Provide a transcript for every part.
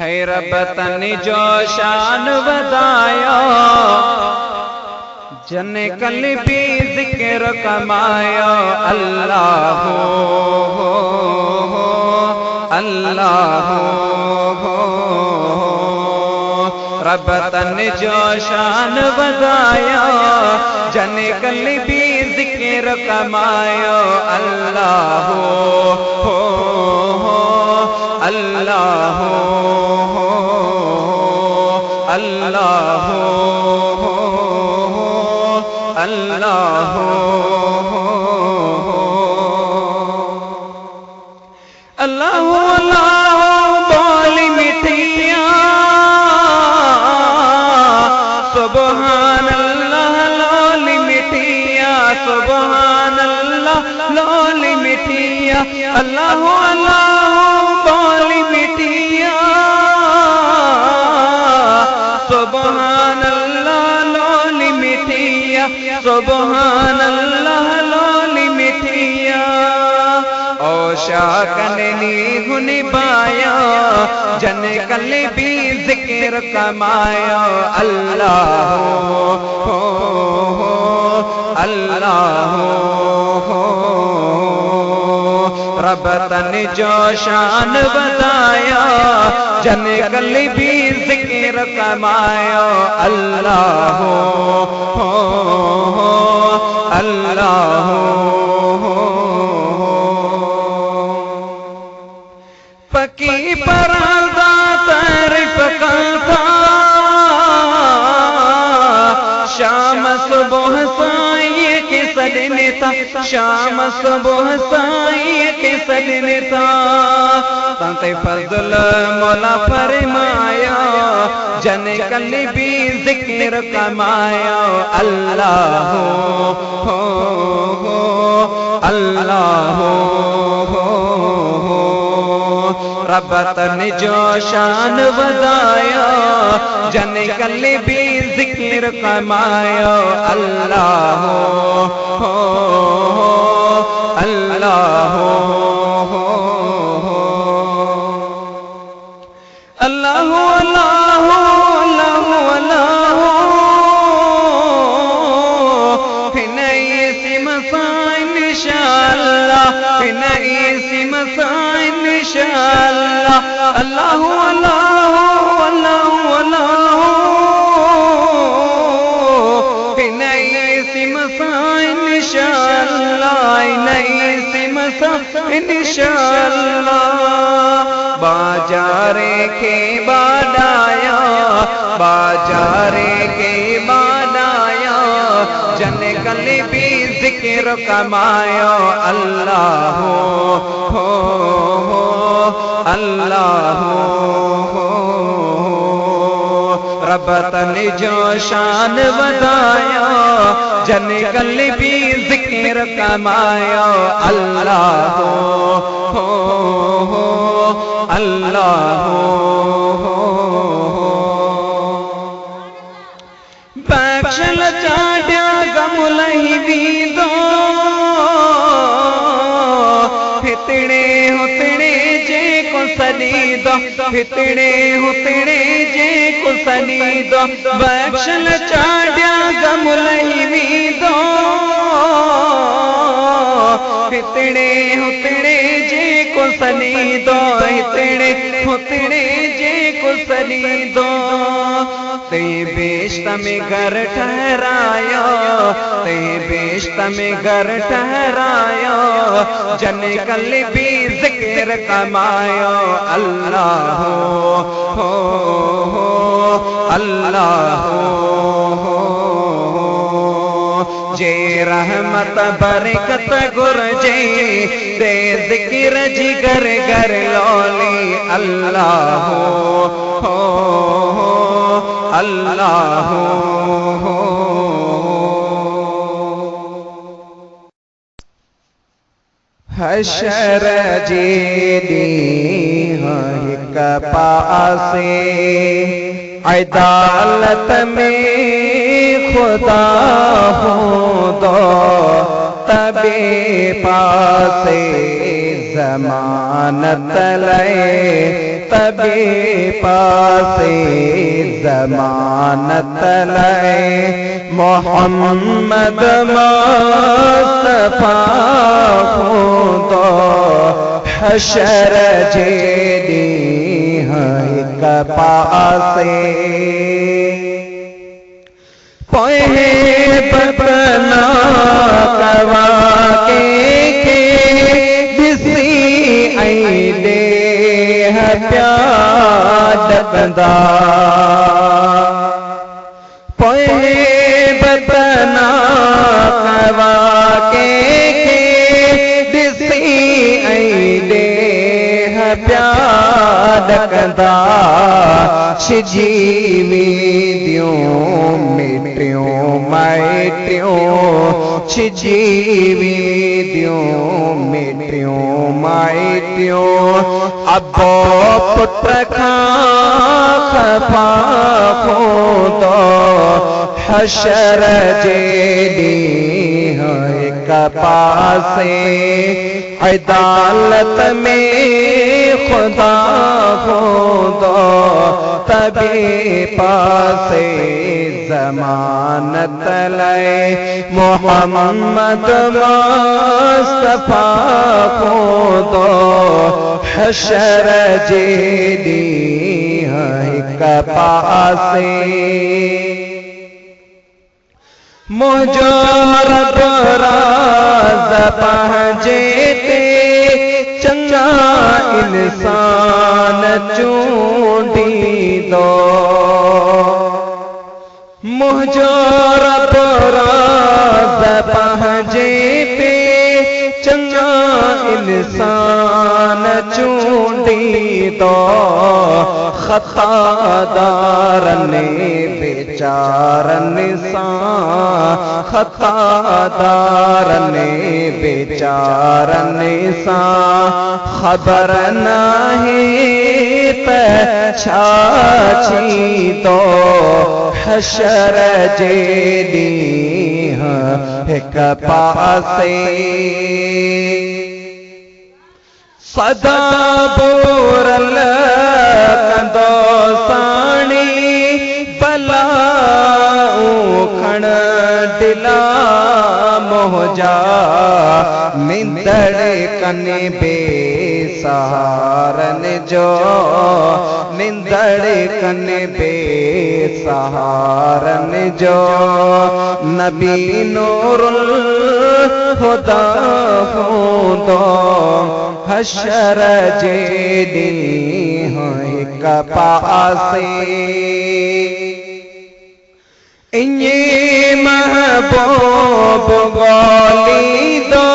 है रब तन जो शान वधाया, जन कल्बी जिक्र कमाया। अल्लाह हो अल्लाह हो, रब तन जो शान वधाया, जन कल्बी जिक्र कमाया। अल्लाह हो अल्लाह हो अल्लाह हो अल्लाह हो अल्लाह अल्लाह बोली मिठिया, सुबहान अल्लाह लोली मिठिया, सुबहान अल्लाह लोली मिठिया। अल्लाह अल्लाह बोली मिठिया, सुबहान अल्लाह लोली मिठिया, सुबहान अल्लाह लोली मिठिया। ओ शाकनी हुनी बाया, जन कल्बी जिक्र कमाया। अल्लाह हो अल्लाह हो, रब तन जो शान बताया, जन कल्बी जिक्र कमाया। अल्लाह हो अल्लाह हो, पकी परदा तारीफ करता, शाम सुबह साई के सदनेता, शाम सुबह साई के सदनेता। तंते फजल मौला फरमाया, जन कल्बी जिक्र कमाया। अल्लाह हो अल्लाह हो, रब तन जो शान वधाया, जन कल्बी जिक्र कमाया। अल्लाह हो अल्लाह हो अल्लाह अल्लाह अल्लाह अल्लाह, नहीं सिम साइन इंशाअल्लाह, नहीं सिम साइन इंशाअल्लाह। अल्लाह अल्लाह अल्लाह अल्लाह, नहीं सिम साइन इंशाअल्लाह, नहीं सिम साइन इंशाअल्लाह। बाजारे के बाडाया, बाजारे के बाडाया, जन कल्बी जिक्र कमाया। अल्लाह हो अल्लाह हो, रब तन जो शान वधाया, जन कल्बी जिक्र कमाया। अल्लाह हो अल्लाह हो, बख्शल चाड्या गमुलही वीदो, फितड़े हुतड़े जे को सनीदो, फितड़े हुतड़े जे को सनीदो। बख्शल चाड्या गमुलही वीदो, फितड़े हुतड़े जे को सनीदो, हितड़े हुतड़े जे को सनीदो। ते बेश्त में घर ठहराया, ते बेश्त में घर ठहराया, जन कल्बी जिक्र कमाया। अल्लाह हो अल्लाह हो, जे रहमत बरकत गुरजे, ते जिक्र जिगर गर लौली। अल्लाह हो अल्लाह हो, हशर जी हिक पासे, अदालत में खुदा हो दो तबे पासे। ज़मानत लए तबे पासे ज़मानत लए मोहम्मद मुस्तफा खुदो हशर जेदी हिक पासे पोए बतना कवा के दिसी आई दे प्यार बंदा पोए बतना कवा के दिसी आई दे प्यार कंदा छिजीवी दियों मिटियों माइटियों छिजीवी दियों मिटियों माइटियों अबो पुत्र खफा खुदो हशर जेदी हिक पासे अदालत में खुदा खुदो तबे पासे ज़मानत लए मोहम्मद मुस्तफा खुदो हशर जेदी हिक पासे मुझो रब राज़ पहुंचेते चंगा इंसान चूंडी दो मुझो रब राज़ पहुंचेते चंगा इंसान चूंडी दो खतादारन बेचारन सां खतादारन बेचारन सां खबर नाहे त छाछी तो हशर जेदी हिक पासे सदा बोरल कंदो साणी बलाऊं खण दिला मोहजा निंदड़ कने बेसहारन जो निंदड़ कने बेसहारन जो नबी नूरुल खुदा खुदो हशर जेदी हिक पासे इन्हे महबूब गोली दो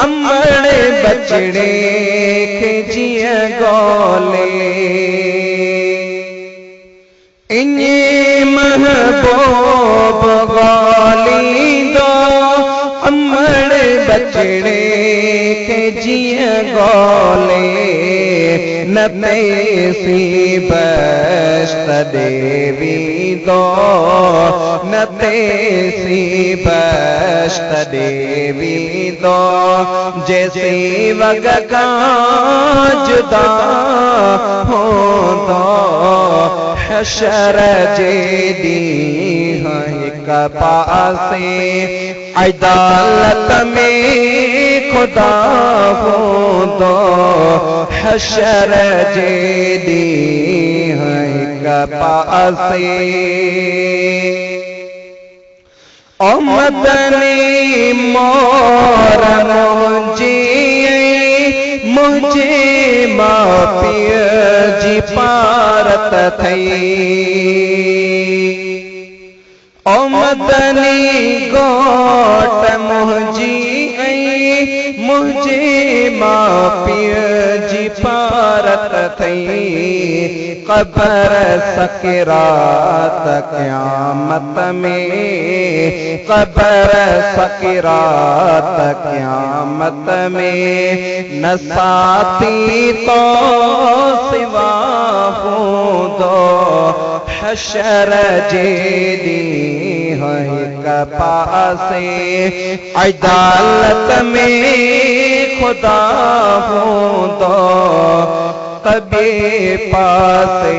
अमड़ बचड़े के जिया गोले इन्हे महबूब गोली दो अमड़ बचड़े के जिया गोले नते सी बश्त देवी दो नते सी बश्त देवी दो जैसे वग का जुदा हो दो हशर जेदी हिक पासे अदालत में खुदा खुदो हशर जेदी हिक पासे ओ मदनी मोर मुझे मां पिय जी पारत थई ओ मदनी गोट मुझी मुझे मां पिय जी पारत थई कब्र सकरात क़यामत में कब्र सकरात क़यामत में न साथी तो सिवा खुदो हशर जेदी हिक पासे अदालत में खुदा हूँ तो कभी पासे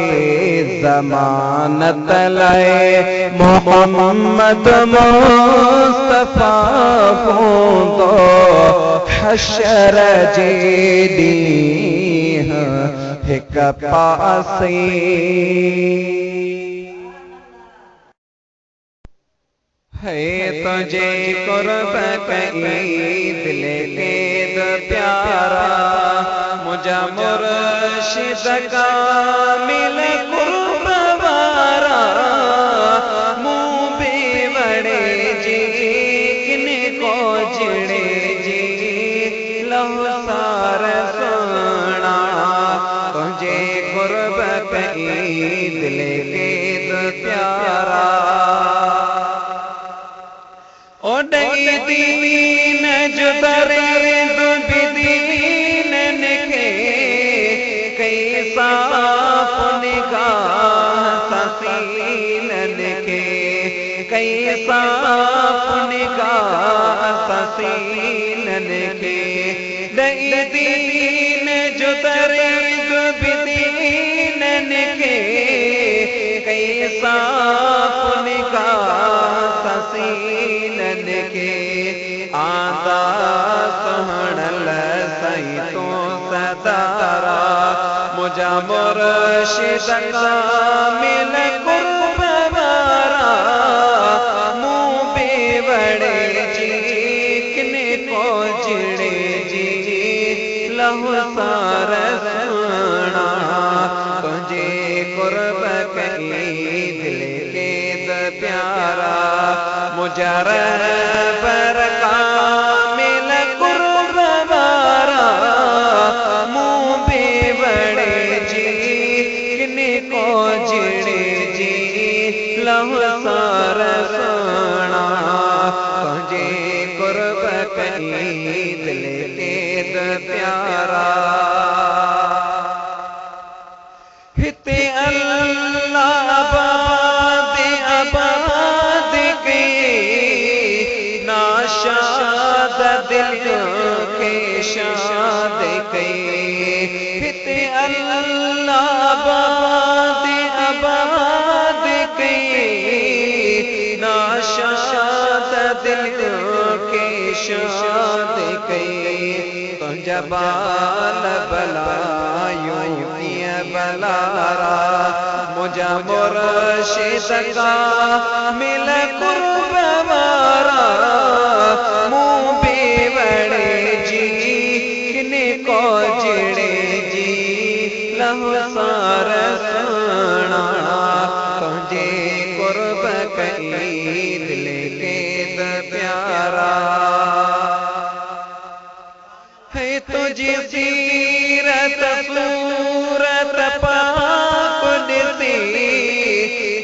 ज़मानत लाए मोहम्मद मुस्तफा हूँ तो हशर जेदी हिक पासे है तुझे कुर्ब ईद लेके प्यारा मुझा मुर्शिद का मिल कुर्ब वारा मुँह भी बड़े जी किने को जिड़े जी लहु सार सोना तुझे कुर्ब ईद लेके प्यारा ओ डई दीन जुदरे दुबिदीन के कई साफ निगाह ससीन के कई साफ निगाह ससीन के डई दीन जुदरे दुबिदीन के कई साफ निगाह ससीन के आदा सोहणल सही तो सदारा मुझा मुर्शिद का मिल कुर्ब वारा मुँह भी बड़े जी किने को जिड़े जी लहु सार सोना तुझे कुर्ब ईद लेके प्यारा मुजर पर कामिल कुर्ब वारा मुँह भी बड़े जी किने को जिड़े जी लहु सार सोना तुझे कुर्ब ईद लेके प्यारा हिते अल्लाह आबाद आबाद गई नाशाद दिल के शाद गई हिते अल्लाह आबाद आबाद गई नाशाद दिल के शाद गई तो जबाल बलायों बलारा मुझा मुर्शिद का मिल कुर्ब वारा मुँह भी बड़े जी किने को जिड़े जी लहु सार सोना तुझे कुर्ब ईद लेके प्यारा है तुझे सीरत सूरत पाक दिसी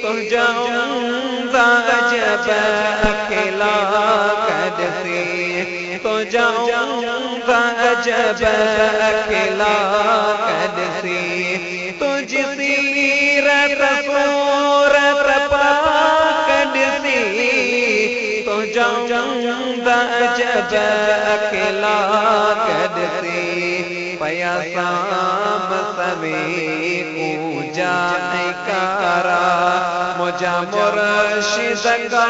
तो जाऊंगा जब अकेला कद से तो जाऊंगा जब अकेला कद से तुझ सीरत सूरत पाक दिसी तो जाऊंगा जब अकेला कद से पया शाम सवे पूजा कारा मुझा मुर्शिद का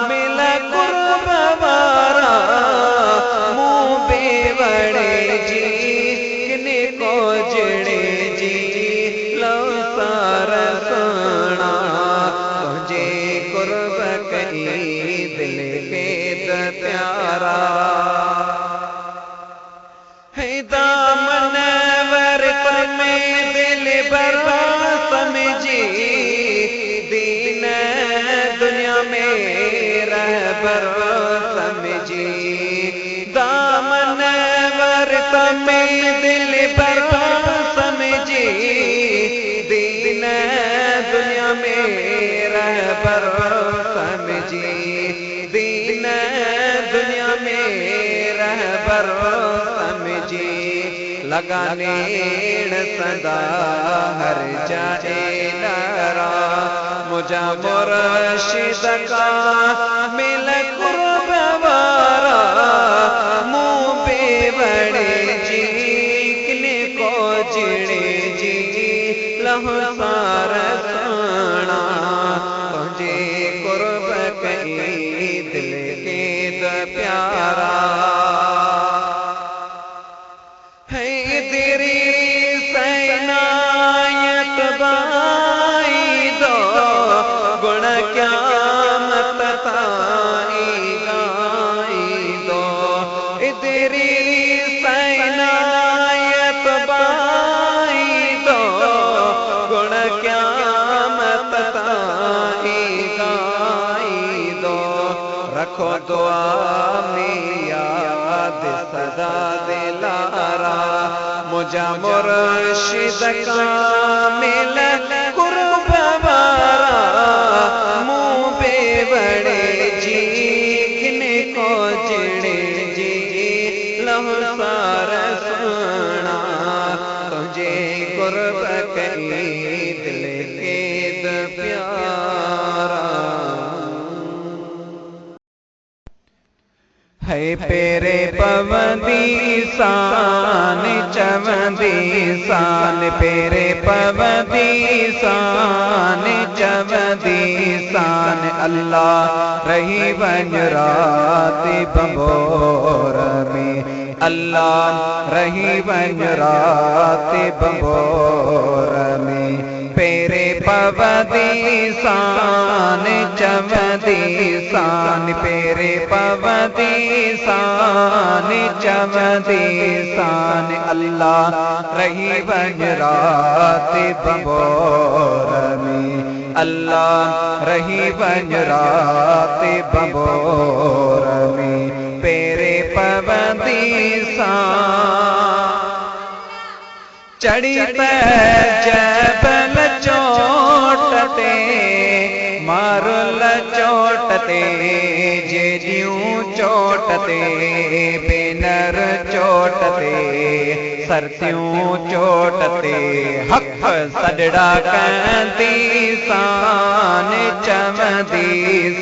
मिल कुर्ब वारा मुँह भी बड़े जी किने को जिड़े जी लहु सार सोना तुझे कुर्ब ईद लेके प्यारा है दामन वर्त में दिल बरा समझी दीन दुनिया में रहबर समझी दामन वर्त में दिल बरा समझी दीन दुनिया में रहबर समझी दीन दुनिया में रहबर समझी लगाने सदा हर जाए नारा मुझा मुर्शिद का मिल कुर्ब वारा मुँह पे लहु सार सोना तुझे कुर्ब कई दिल के प्यारा है तेरी सैनायत बाई दो गुण क्या मत ताई गाई दो तेरी सैनायत बाई दो गुण क्या मत ताई गाई दो रखो दुआ में याद सदा दिलारा मुझा मुर्शिद का मिल कुर्ब वारा मुँह पे बड़े जी किने को जिड़े जी लहु सार सोना तुझे कुर्ब कई दिल के प्यारा है पेरे पवंदी सान चवंदी सान पेरे पवंदी सान चवंदी सान अल्लाह रही वन रात बंबोर में अल्लाह रही वन रात बंबोर में पेरे पवंदी सान चवंदी सान पेरे पवंदी सान चवंदी सान अल्लाह रही वन रात बंबोर में अल्लाह रही वन रात बंबोर में पेरे पवंदी सान चढ़ी जबल चोटते मारुल चोटते जे ज्यूं चोटते बेनर चोटते सरतियों चोटते हक सडड़ा कंदी सान चवंदी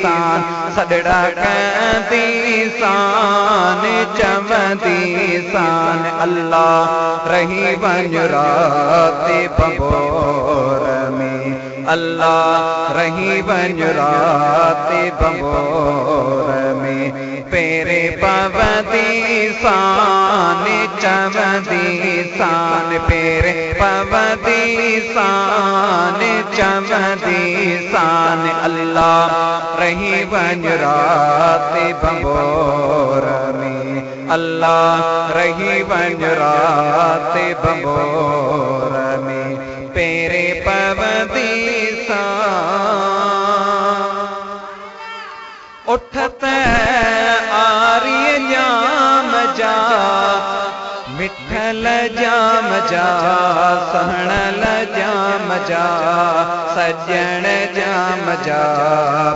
सान सडड़ा कंदी सान चवंदी सान अल्लाह रही वन रात बंबोर में अल्लाह रही वन रात बंबोर में पेरे पवंदी सान चवंदी सान पेरे पवंदी सान चवंदी सान अल्लाह रही वन रात बंबोर में अल्लाह रही वन रात बंबोर में पेरे पवंदी उठत आर्य जाम जा मिठल जाम जा सहणल जाम जा सज्जन जाम जा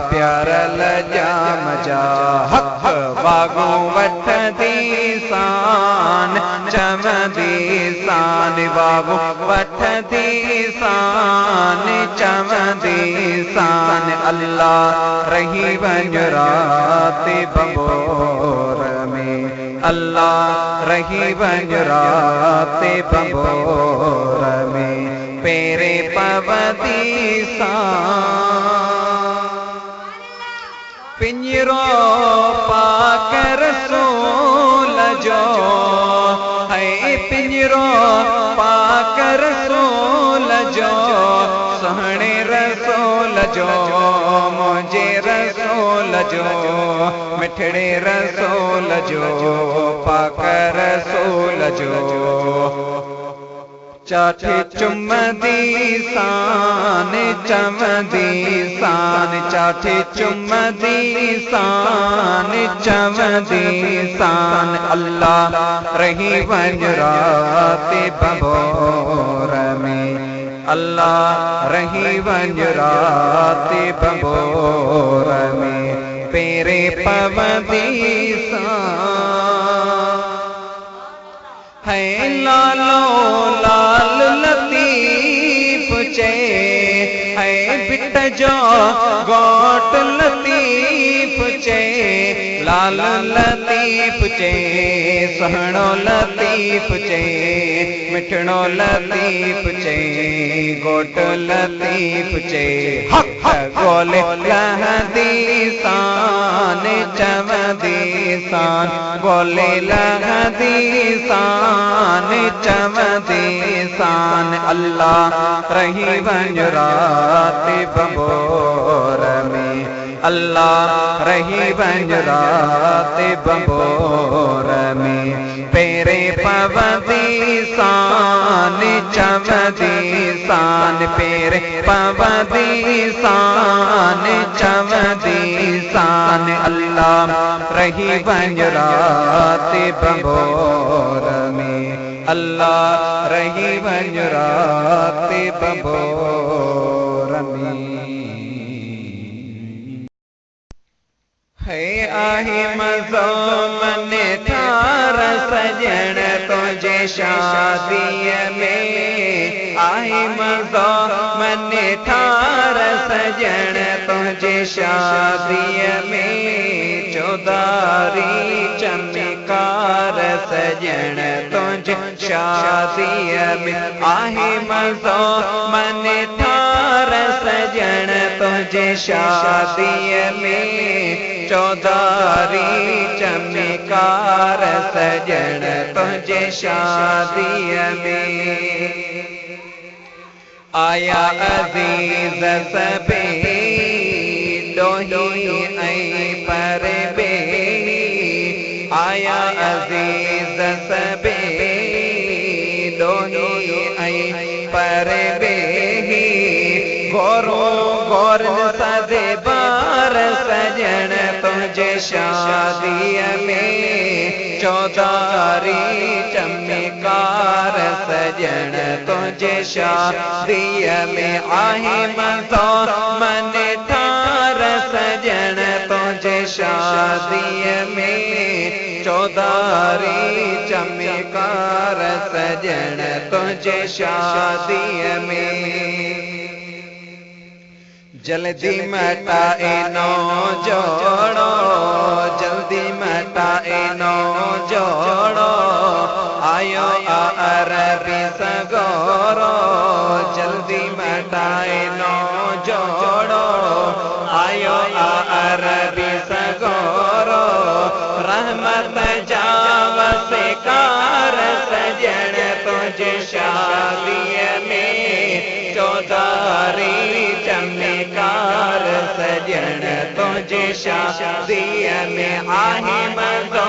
प्यारल जाम जा हक वागो वठदी सान चवंदी सान वागो वठदी सान चवंदी सान अल्लाह रही वन रात बंबोर में अल्लाह रही वन रात बंबोर में पेरे पवंदी सान पिंजरो पाक रसूल जो है पिंजरो पाक रसूल जो सहणे रसूल जो मुझे रसूल जो मिठड़े रसूल जो पाक रसूल जो चाठे चुमदी सान चवंदी सान चाठे चुमदी सान चवंदी सान अल्लाह रही वन रात बंबोर में अल्लाह रही वन रात बंबोर में पेरे पवंदी सान है लालो लाल लतीफ चे है बिट जो गोट लतीफ चे लाल लतीफ़ चे सहणो लतीफ़ चे मिठड़ो लतीफ़ चे गोट लतीफ़ चे हक़ गोले लहदी शान चवदी शान गोले लहदी शान चवदी शान अल्लाह रही वंज रात बबोर में अल्लाह रही वंज रात बबोर में पेरे पवदी शान चवदी शान पेरे पवदी शान चवदी शान अल्लाह रही वंज रात बबोर में अल्लाह रही वंज रात बबोर में है आहे मज़ो मन ठार सजण तुझे शादीअ में आहे मज़ो मन ठार सजण तुझे शादीअ में चौधारी चमकार सजण तुझे शादीअ में आहे मज़ो मन ठार सजण तुझे शादीअ में चौधारी चमकार सजण तुझे शादीअ में आया अज़ीज़ सबे डोही ऐं परबे आया अज़ीज़ सबे डोही ऐं परबे गोरो गोर सदे बार सजण तुझे शादीअ में चौधारी चमकार सजण तुझे शादीअ में आहे मज़ो मन ठार सजण तुझे शादीअ में चौधारी चमकार सजण तुझे शादीअ में जल्दी मटाए नो जोड़ो जल्दी मटाए नो जोड़ो आयो अरबी सगोरो जल्दी मटाए नो जोड़ो आयो अरबी सगोरो रहमत जावस कार सजण तुझे शादीअ में चौधारी चमकार सजण तुझे शादीअ में आहे मज़ो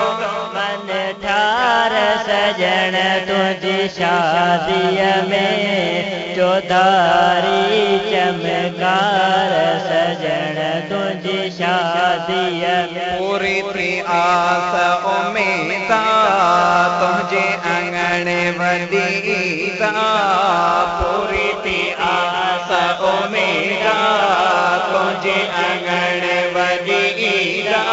मन ठार सजण तुझे शादीअ में चौधारी चमकार सजण तुझे शादीअ में पूरी थी आस उम्मीदा तुझे अंगण वदीदा पूरी थी आस उम्मीदा तुझे अंगण वदीदा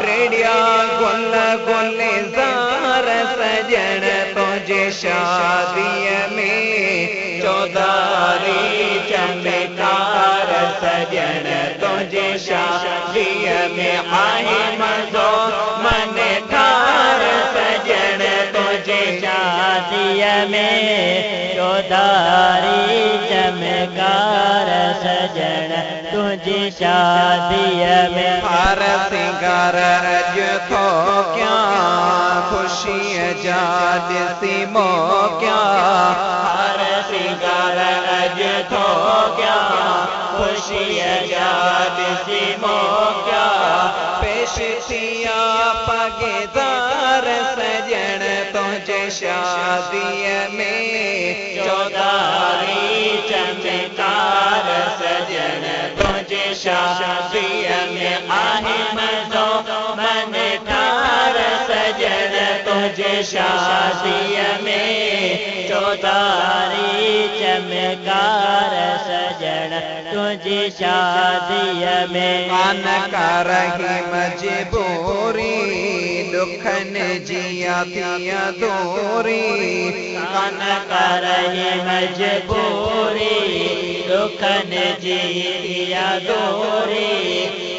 रेडिया गुल गुलजार सजण तुझे शादीअ में चौधारी चमकार सजण तुझे शादीअ में आहे मज़ो मन ठार सजण तुझे शादीअ में चौधारी चमकार सजण तुझे शादीअ में हर सिंगार अज थो क्या खुशी जाद सी मौक्या हर सिंगार अज थो क्या खुशी जाद सी मौक्या पेश थिया पगेदार सजण तुझे शादीअ में चौधारी चमकार सजण तुझे शादीअ में आहे मज़ो मन ठार सजण तुझे शादीअ में चौधारी चमकार सजण तुझे शादीअ में कान करही मजबूरी दुखन जिया थिया दूरी कान करही मजबूरी दुखन जी दिया दूरी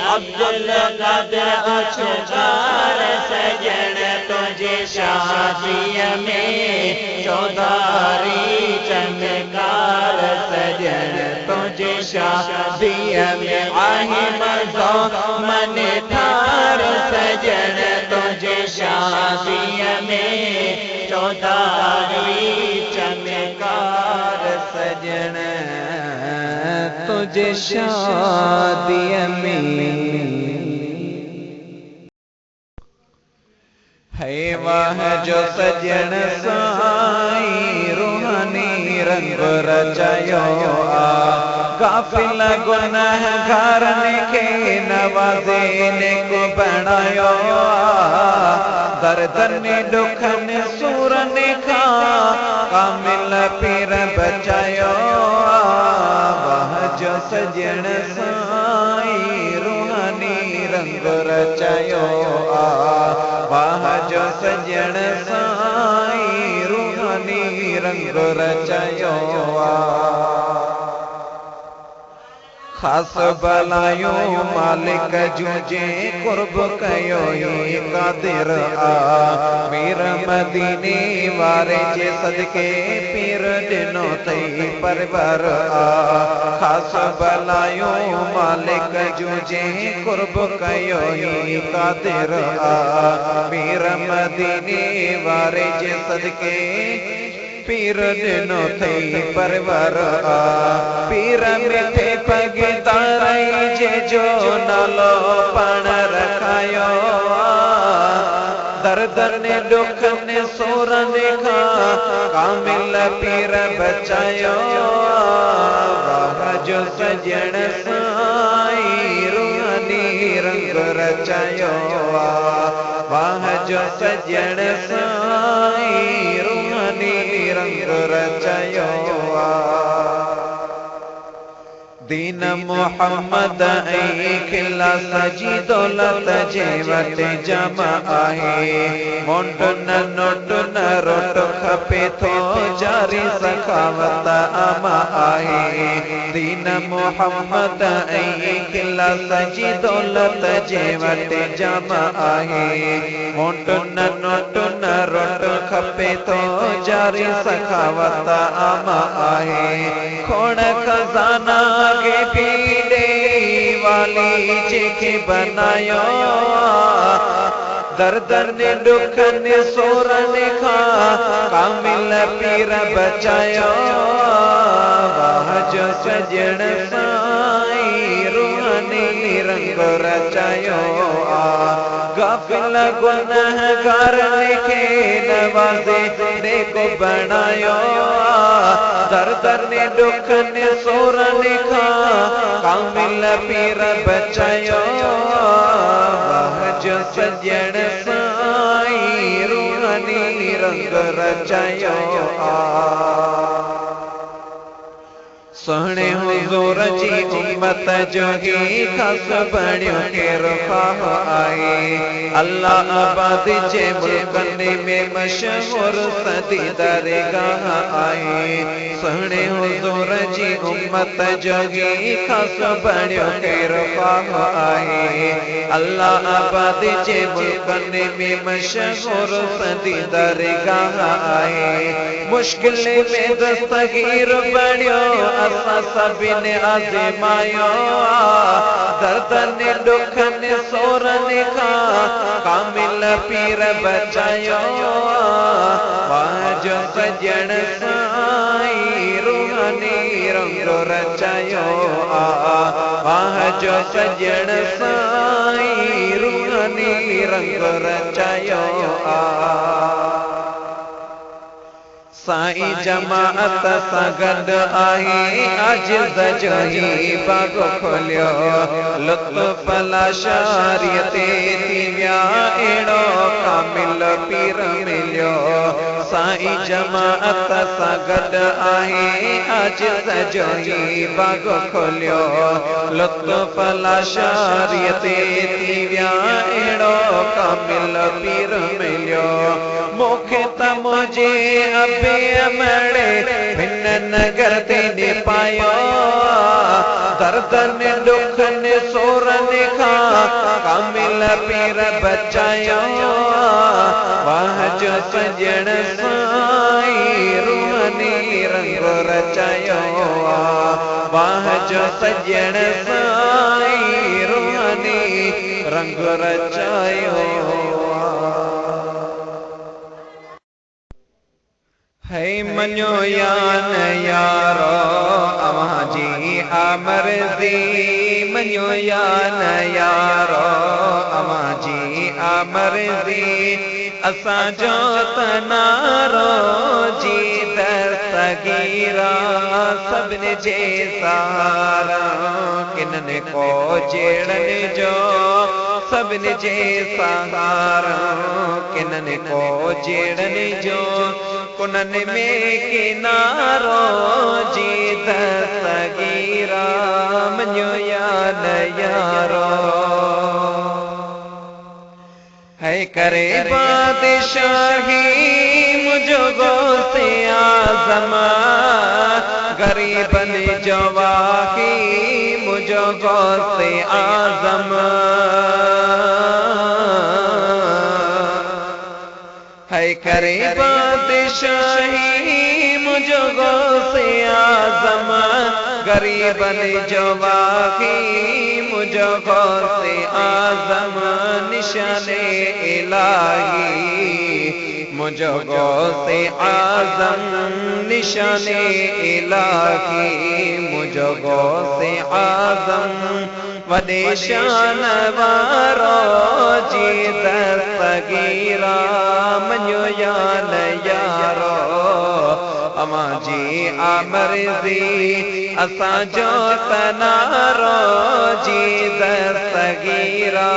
अब्दुल कादिर अचकार सजन तुझे शादी में चौधारी चमकार सजन तुझे शादी में आही मज़ो मन थार सजन तुझे शादी में चौधारी चमकार सजन तुझे शादी में है वाह जो सजन साई रूहानी रंग रचायो गाफिल गुनहगार के नवाजे ने को बनायो दर्दन दुखन सूरन खा कामिल पीर बचायो वाह जो सजन साई रूहानी रंग रचायो वाह जो सजन साई रूहानी रंग रचायो खास बलायो मालिक जूजे कुर्ब कयो ये कादिर मीर मदीने वारे जे सदके पीर दिनो तई परवर खास बलायो मालिक जूजे कुर्ब कयो ये कादिर मीर मदीने वारे जे सदके पीर दिनो थई परवर पीर मिठे पगे ताराई जे जो नालो पण रखायो दर्दन दुखन सोरन खा कामिल पीर बचायो वाह जो सजन साई रूहानी रंग रचायो वाह जो सजन साई रूहानी रंग रचायो दीन मोहम्मद ऐ खिला सजी दौलत जे वट जमा आहे मोंट न नोट न रोट खपे थो जारी सखावत अमा आहे दीन मोहम्मद ऐ खिला सजी दौलत जे वट जमा आहे मोंट न नोट न रोट खपे थो जारी सखावत अमा आहे खोण खजाना के पीड़े वाली जेके बनायो दर्दन दुखन सोरन खा कामिल पीर बचायो वाह जो सजन साई रूहानी रंग रचायो गाफिल गुनहगार के नवाजे देखो बनायो दर्दन दुखन सोरन खा कामिल पीर बचायो वाह जो सजन साई रूहानी रंग रचायो सोहणे हुजूर जी उम्मत जो ही खास बणियो के रुफाह आए अल्लाह आबाद जे मुल्कन में मशहूर सदी दरगाह आए सोहणे हुजूर जी उम्मत जो ही खास बणियो के रुफाह आए अल्लाह आबाद जे मुल्कन में मशहूर सदी दरगाह आए मुश्किल में दस्तगीर बणियो सबिन आज़मायो दर्दन दुखन सोरन खा कामिल पीर बचायो वाह जो सजन साई रूहानी रंग रचायो वाह जो सजन साई रूहानी रंग रचायो साई जमाअत सगद आई अजिज जो ही बागो खोलियो लुत्फ लाशारियते दिव्या एड़ो कामिल पीर मिलियो साई जमाअत सगद आई अजिज जो ही बागो खोलियो लुत्फ लाशारियते दिव्या एड़ो कामिल पीर मिलियो मुखे त मुझे अबे मड़े भिन्न नगर ते पायो दर्दन दुखन सोरन खां कामिल पीर बचायो वाह जो सजण साईं रूहनी रंग रचायो वाह जो सजण साईं रूहनी रंग रचायो है मञो या न यारो अवां जी आमरज़ी मञो या न यारो अवां जी आमरज़ी असांजो तनारो जी दस्तगीरा सभिनी जे सहारा किननि को जेड़न जो सभिनी जे सहारा किननि को जेड़न जो कुनन में किनारो जी दस्तगीरा मञो या न यारो है करे बादशाही मुझो गौसे आज़म गरीबन जो वाही मुझो गौसे आज़म है करे बादशाही मुझो गौसे आज़म गरीबन जो वाही मुझो गौसे आज़म निशाने इलाही मुझो गौसे आज़म निशाने इलाही मुझो गौसे आज़म वॾे शान वारो जी दस्तगीरा मञो या न यारो अवां जी आमरज़ी असांजो तनारो जी दस्तगीरा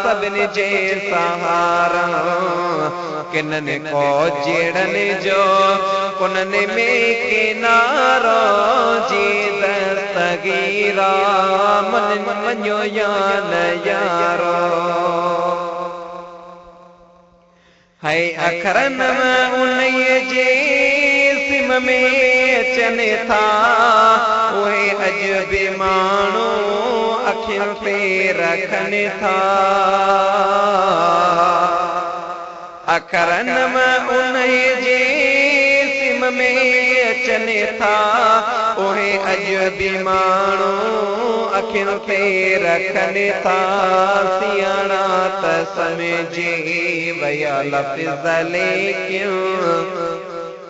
सभिनी जे सहारा किननि को जेड़न जो कुननि में किनारो जी दस्तगीरा मञो या न यारो है अखरन उन्हीअ जे सिम में अचनि था उहे अॼु बि माण्हू अखियुनि ते रखनि था अखरन उन्हीअ जे सिम में अचनि था उहे अॼु बि माण्हू अखियुनि ते रखनि था सियाणा त समझी विया लफ़्ज़ लेकिन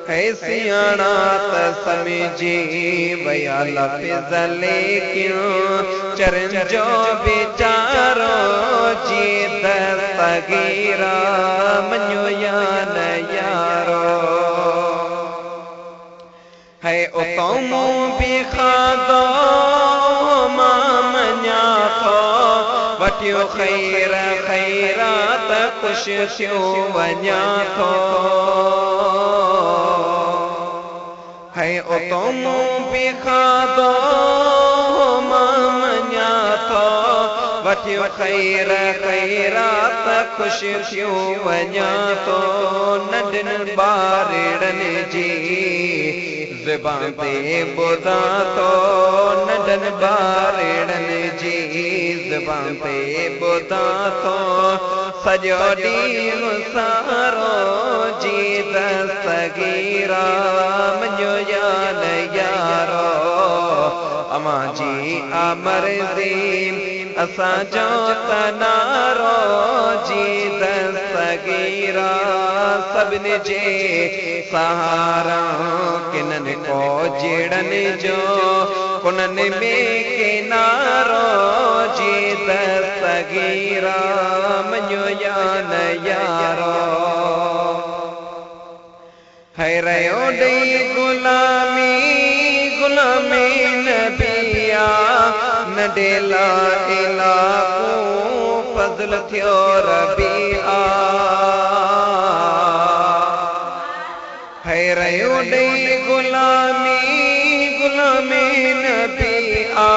है सियाणा त समझी विया लफ़्ज़ लेकिन चरन जो बेचारो जी दस्तगीरा मञो या न यारो है उतों मूं बि खाधो मां मञा थो वठियो ख़ैर ख़ैरात ख़ुशि थियो वञा थो है उतों मूं बि खाधो मां मञा थो वठियो ख़ैर ख़ैरात ख़ुशि थियो वञा थो नंढनि ॿारड़नि जी ज़बान ते ॿुधां थो नंढनि ॿारड़नि जी ज़बान ते ॿुधां थो सॼो ॾींहुं सारो जी दस्तगीरा मञो या न यारो अवां जी आमरज़ी असांजो तनारो जी दस्तगीरा सभिनी जे सहारा किननि को जेड़न जो कुननि में किनारो जी दस्तगीरा मञो या न यारो है रहियो ॾेई गुलामी गुलामी नबिया न डेला इलाको फज़ल थियो रबिया है रहियो ॾेई गुलामी गुलामी नबिया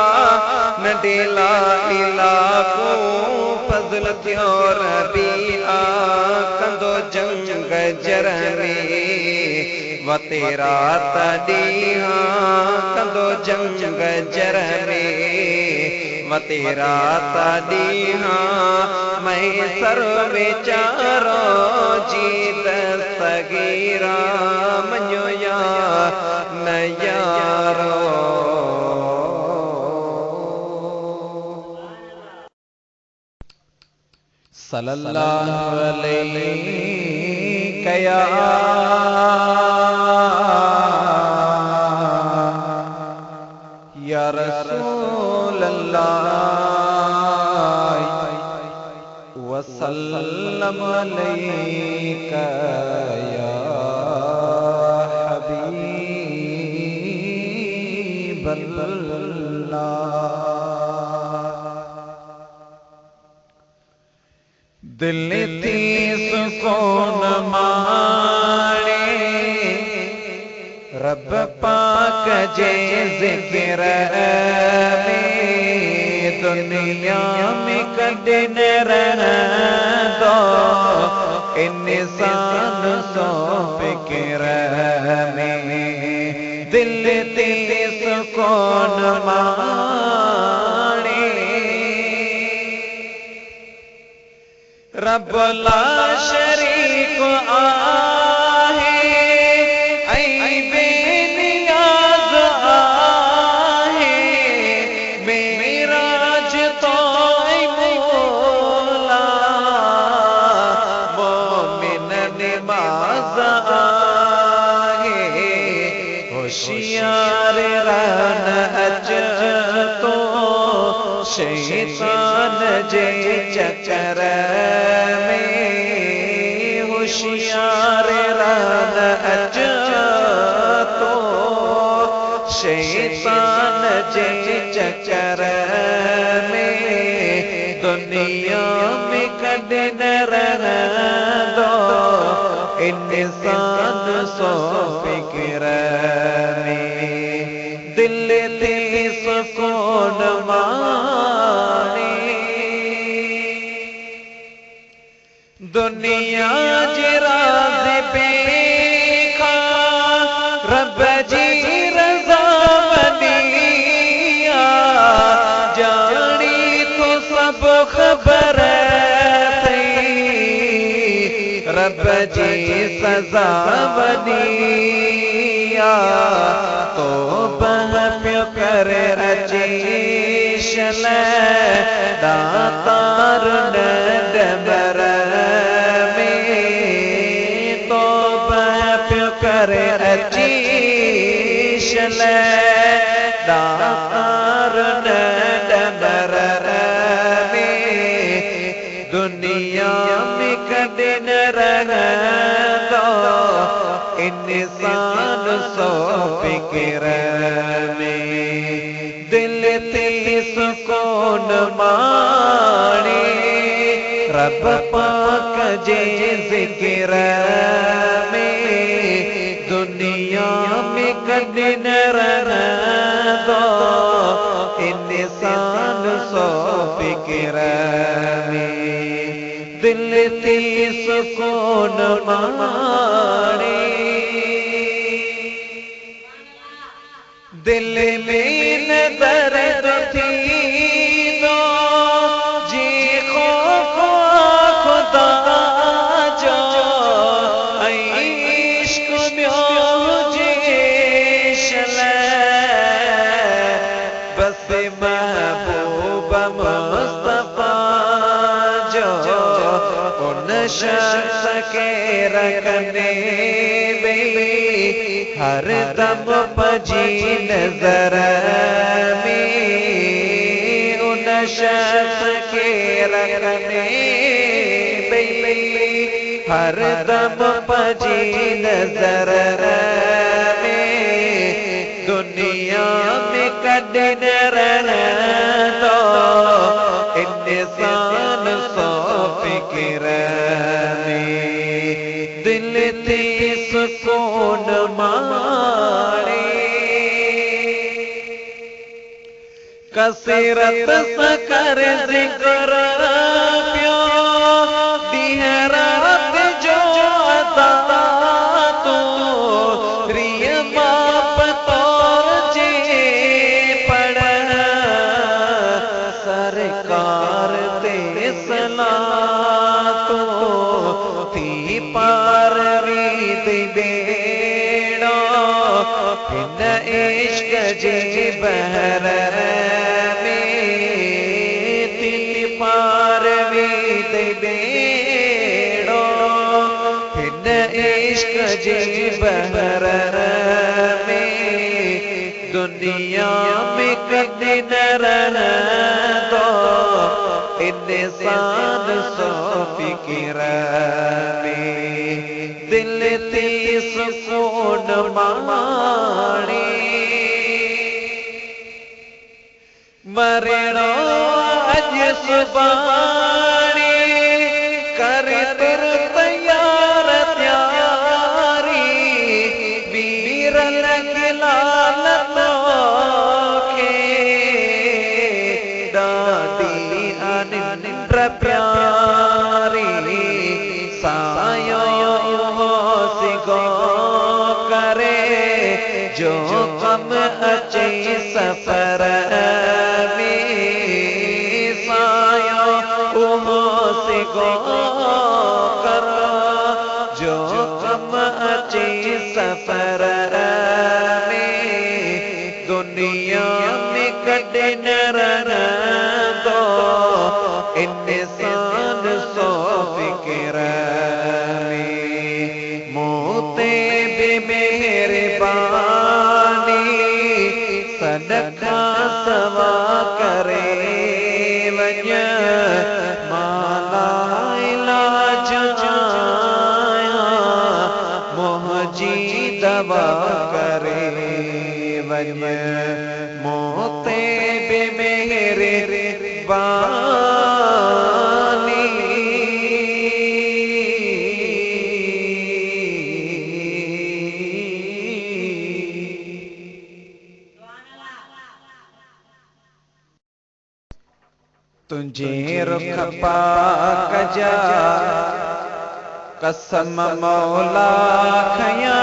न डेला इलाको फज़ल थियो रबिया कंदो जंग जर में व तेरा तड़ीहा कंदो जंग जर में व तेरा तड़ीहा मैं सर विचारो जीत सगीरा मञो या न यारो सल्लल्लाहु अलैहि कया या रसूल अल्लाह वसल्लम अलैका या हबीब अल्लाह। दिल थी सुकून माणे रब पाक जे ज़िक्र में दुनिया में कॾहिं न रहंदो इंसान सो फ़िक्र में दिल थी सुकून माणे रब ला शरीक आहे ऐं बेनियाज़ आहे मेराज तो ऐं मौला मोमिन निमाज़ आहे होशियार रहन अच तो शैतान जे चक्कर में होशियार रहन अच तो शैतान जे चक्कर में दुनिया में कॾहिं न रहंदो इंसान सो फ़िक्र में दिल ते सुकून माणे दुनिया जे राज़ पे खा रब जी रज़ा वॾी आ जानी तो सब ख़बर थई रब जी सज़ा वॾी आ तौबा पियो करे अची शल दातार नंढबर में तौबा पियो करे अची शल दातार नंढबर में दुनिया में कॾहिं न रहंदो इंसान सो फ़िक्र में दिल ते सुकून माणे रब पाक जे ज़िक्र में दुनिया में कॾहिं न रहंदो इंसान सो फ़िक्र में दिल ते सुकून माणे दिल में न दर्द थी दो जी खौफ खुदा जो इश्क में जे शल बस महबूब मुस्तफा जो उन शख्स के रखने हर दम पजी नजर में उन शख्स के रखने हर दम पजी नजर में दुनिया में कॾहिं न रहंदो इंसान सो फ़िक्र में दिल ते सुकून माणे कसरत सां कर ज़िक्र पियो ॾींहं रात जो अदा तूं जी बहर में तिल पार वीद बेड़ो हिन इश्क जी बहर में दुनिया में कदे न रहन दो इंसान सो फिक्र में दिल ते सुकून माणी मरणो अज सुबानी कर तुर तैयार त्यारी वीर लगिलाल तोखे डाडी अनिंद्र प्यारी सायो सिगो करे जो कम अचे सफर सफर में दुनिया में कदे न रहन दो इंसान सो फिक्र में मोते बेमेहरबानी सदका सवा करे वञ माला इलाज दवा करे वञ मोते बेमेहरबानी तुझे रुख पाक जा कसम मौला खया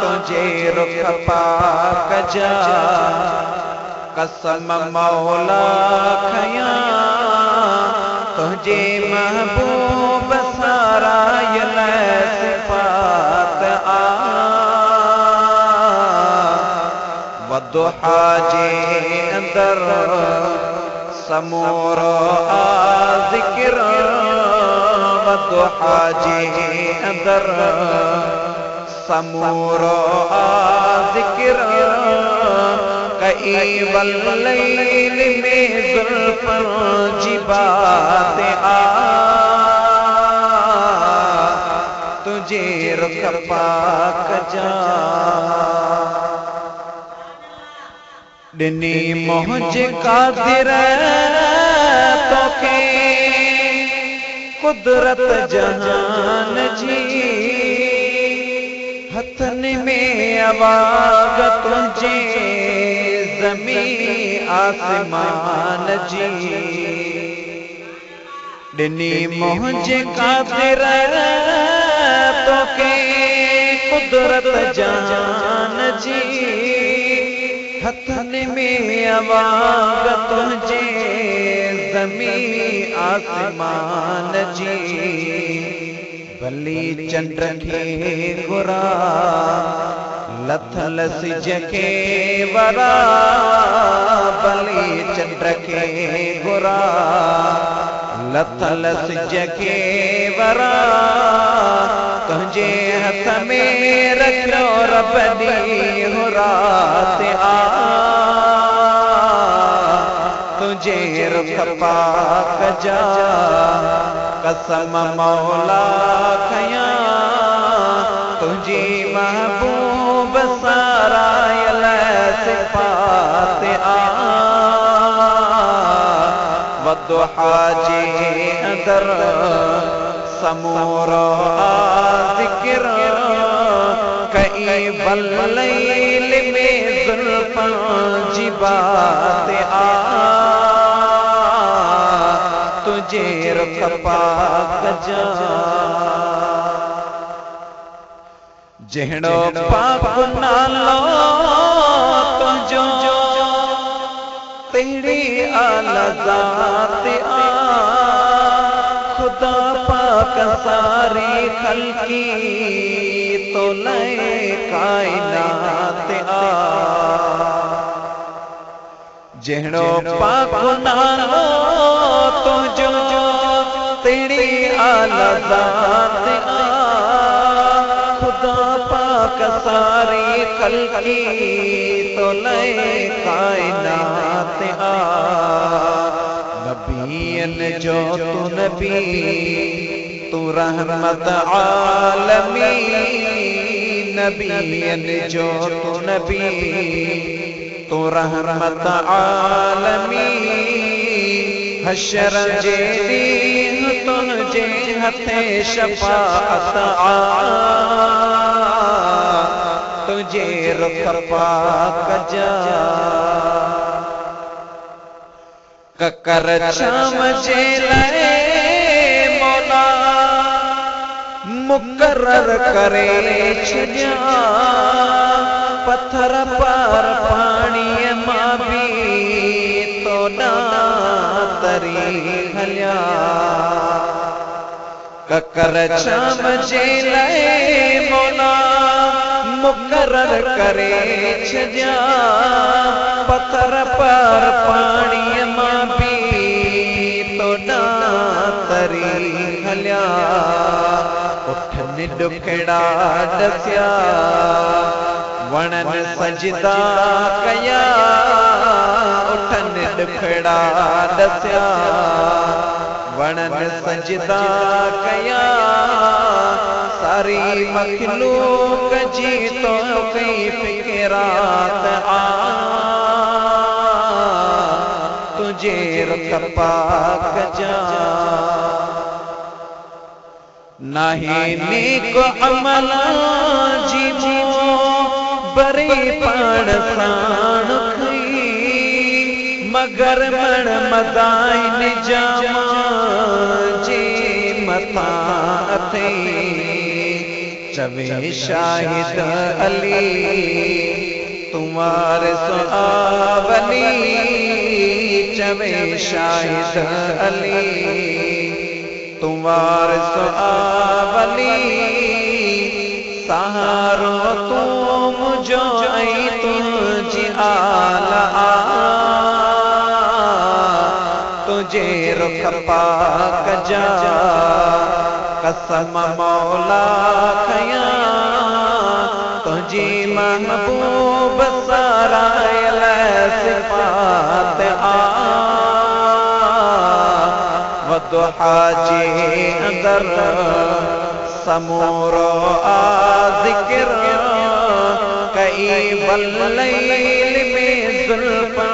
तुझे रुख पाक जा कसम मौला खया तुझे महबूब सारा सिफात आ वदुहा जे अंदर समूरो आ जिक्र वदुहा जे अंदर समूरो आ जिक्र कई वल्लैल में जुल्फन जी बात आ तुझे रुख पाक जा दिनी मोहज कादिर तोखे कुदरत जहान जी हथन में आवाज़ तुझे ज़मीन आसमान जी दिनी मोहज कादिर तोखे कुदरत जहान जी हथन में आवाज़ तुझे ज़मीन आसमान जी भली चंड खे घुरा लथल सिज खे वरा भली चंड खे घुरा लथल सिज खे वरा तुझे हथ में रखो रब दी हो रात आ तुझे रुख पाक जा कसम मौला खया तुझी महबूब सारा सिफात आ वदुहा जे अंदर समूरो आ जिक्र कई वल्लैल में जुल्फन जी बात आ तुझे रुख पाक जा जहिड़ो पाक नालो तुझो तेरी आला ज़ात आ खुदा पाक पाक सारी खल्की तो लए कायनात आ जहिड़ो पाक नालो तुंहिंजो तेरी आला ज़ात आ खुदा पाक सारी खल्की तो लए कायनात आ नबियन जो तू नबी तू रहमत आलमीन नबियन जो तू नबी तू रहमत आलमीन हशर जे ॾींहुं तुंहिंजे हथे शफाअत आ तुझे रुख पाक जा ककर शाम जे लाए मौला मुकर्रर करे छॾिया पत्थर पर पानी मां भी तो ना तरी हलिया ककर शाम जे लाए मौला मुकर्रर करे छॾिया पत्थर पर पानी मां भी तो ना तरी हलिया उठनि ॾुखड़ा ॾसिया वणनि सजदा कया उठनि ॾुखड़ा ॾसिया वणनि सजदा कया सारी मखलूक जी तो कई फिकरात आ तुझे रुख पाक जा नाही नेक अमल जी बरी पाण साण खई मगर मण मदाइन जामा जे मथा अथई चवे शाहिद अली तुम्हारे सुआवली चवे शाहिद अली तुम्हारे सुआवली सहारो तू मुझो ऐं तुझी आला तुझे रुख पाक जा कसम मौला खया तुझी महबूब सरायल सिफात आ वदुहा जे अंदर समूरो आ ज़िक्र कई वल्लैल में ज़ुल्फ़ां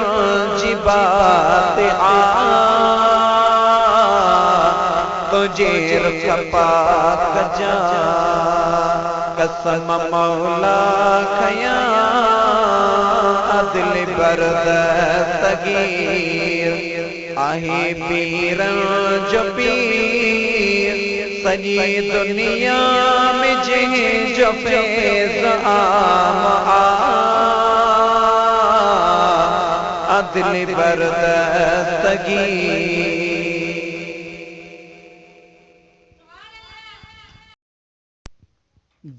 जी बात आ तुझे रुख पाक जा कसम मौला खया अदल बरदस्तगीर आहे पीरन जो पीर सजी दुनिया में जंहिंजो फैज़ आम आ अदल बरदस्तगीर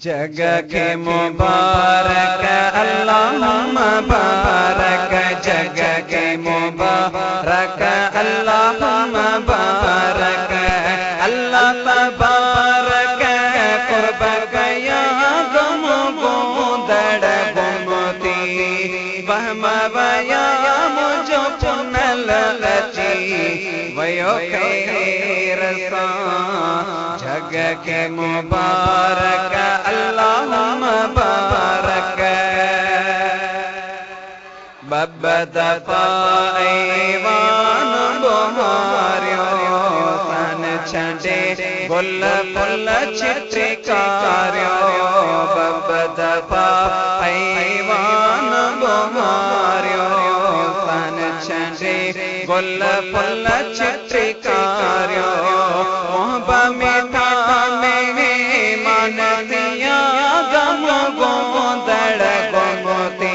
जग के मुबारक अल्लाहुम्मा बारक जग के मुबारक अल्लाहुम्मा बारक अल्लाह तबारक कुर्ब गया गम गोदड़ गुमती वहम वया मुझो पुनल अची वयो खैर सा जग के मुबारक अल्लाहुम्मा बारक बब दफा ऐवान बुहारियो सन छंडे गुल फुल छिटकारियो बब दफा ऐवान बुहारियो सन छंडे गुल फुल छिटकारियो मोहब्बा मीठा में मन दिया गम गोदड़ गुमती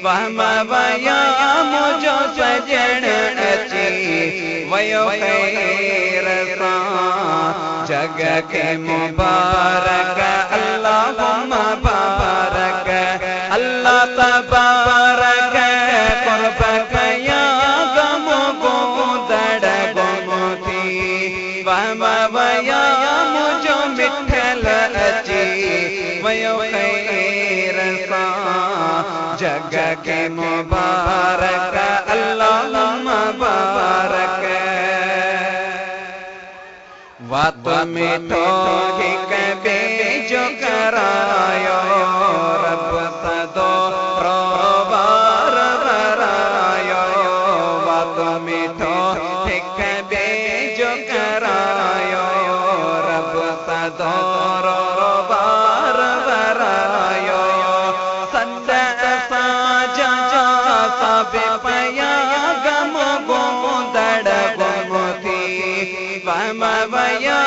वहम वया मुझो सजण अची वयो खैर सा जगह के मुबारक अल्लाहुम्मा बारक अल्लाह तबारक कुर्बक या गम गो दड़ गुमती वम वया मुझो मिठल अची वयो खैर सा जगह के मुबारक अल्लाहुम्मा बारक वात मिठो हिक बेजो करायो रब सदो रोबार वरायो वात मिठो हिक बेजो करायो रब सदो रोबार वरायो सद साजा सब पया गम गो दड़ गुमती वम वया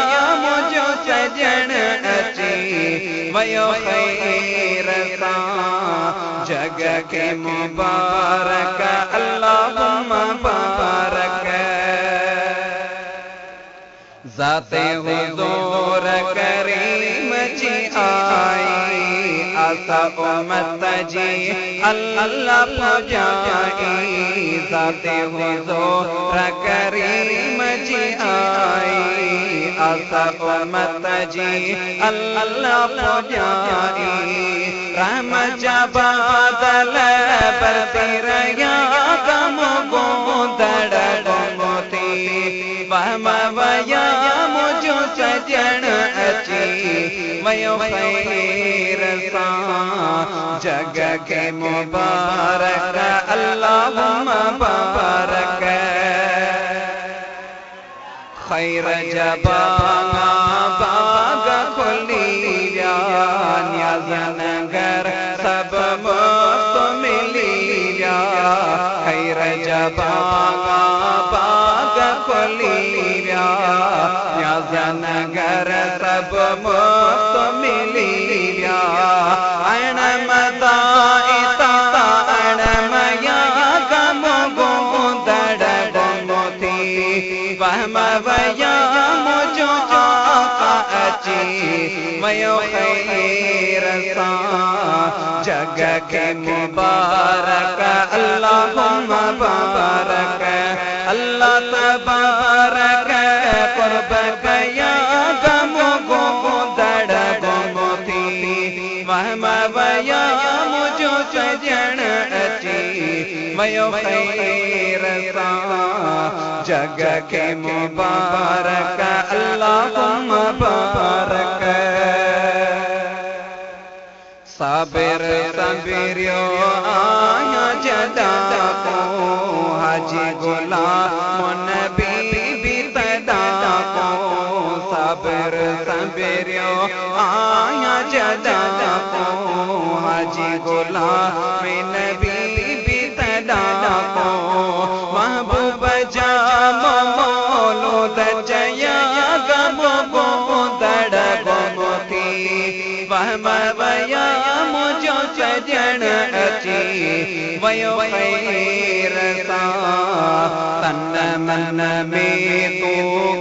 मुझो सजन अची वयो खैर सा जगह के मुबारक अल्लाहुम्मा बारक ज़ाते हुज़ूर करीम जी आई आसा उम्मत जी अल्लाह पुजाई ज़ाते हुज़ूर करीम जी आई आसा उम्मत जी अल्लाह पुजाई रहमत बादल बरती रया गम गो दड़ गुमती वम वया मुझो सजन अची वयो खैर सा जगह के मुबारक अल्लाहुम्मा बारक खैर जबाना बाग खुली न्याज़ नगर सब मस्त मिली खैर जबाना बाग खुली न्याज़ नगर सब मस्त मिली अण मदाइता अण मया गम गो दड़ गुमती वम वया मुझो आका अची वयो खैर सा जगह के मुबारक अल्लाहुम्मा बारक अल्लाह तबारक कुर्बक या गम गो दड़ गुमती वम वया मुझो सजन अची वयो खैर सा जगह के मुबारक अल्लाहुम्मा बारक साबिर सबरियो आया जदा को हाजी गुलाम नबी भी तदा को साबिर सबरियो आया जदा को हाजी गुलाम नबी भी तदा को महबूब जाम मौलूद जया गम गो दड़ गुमती वम वया मुझो सजन अची वयो खैर सा तन मन में तू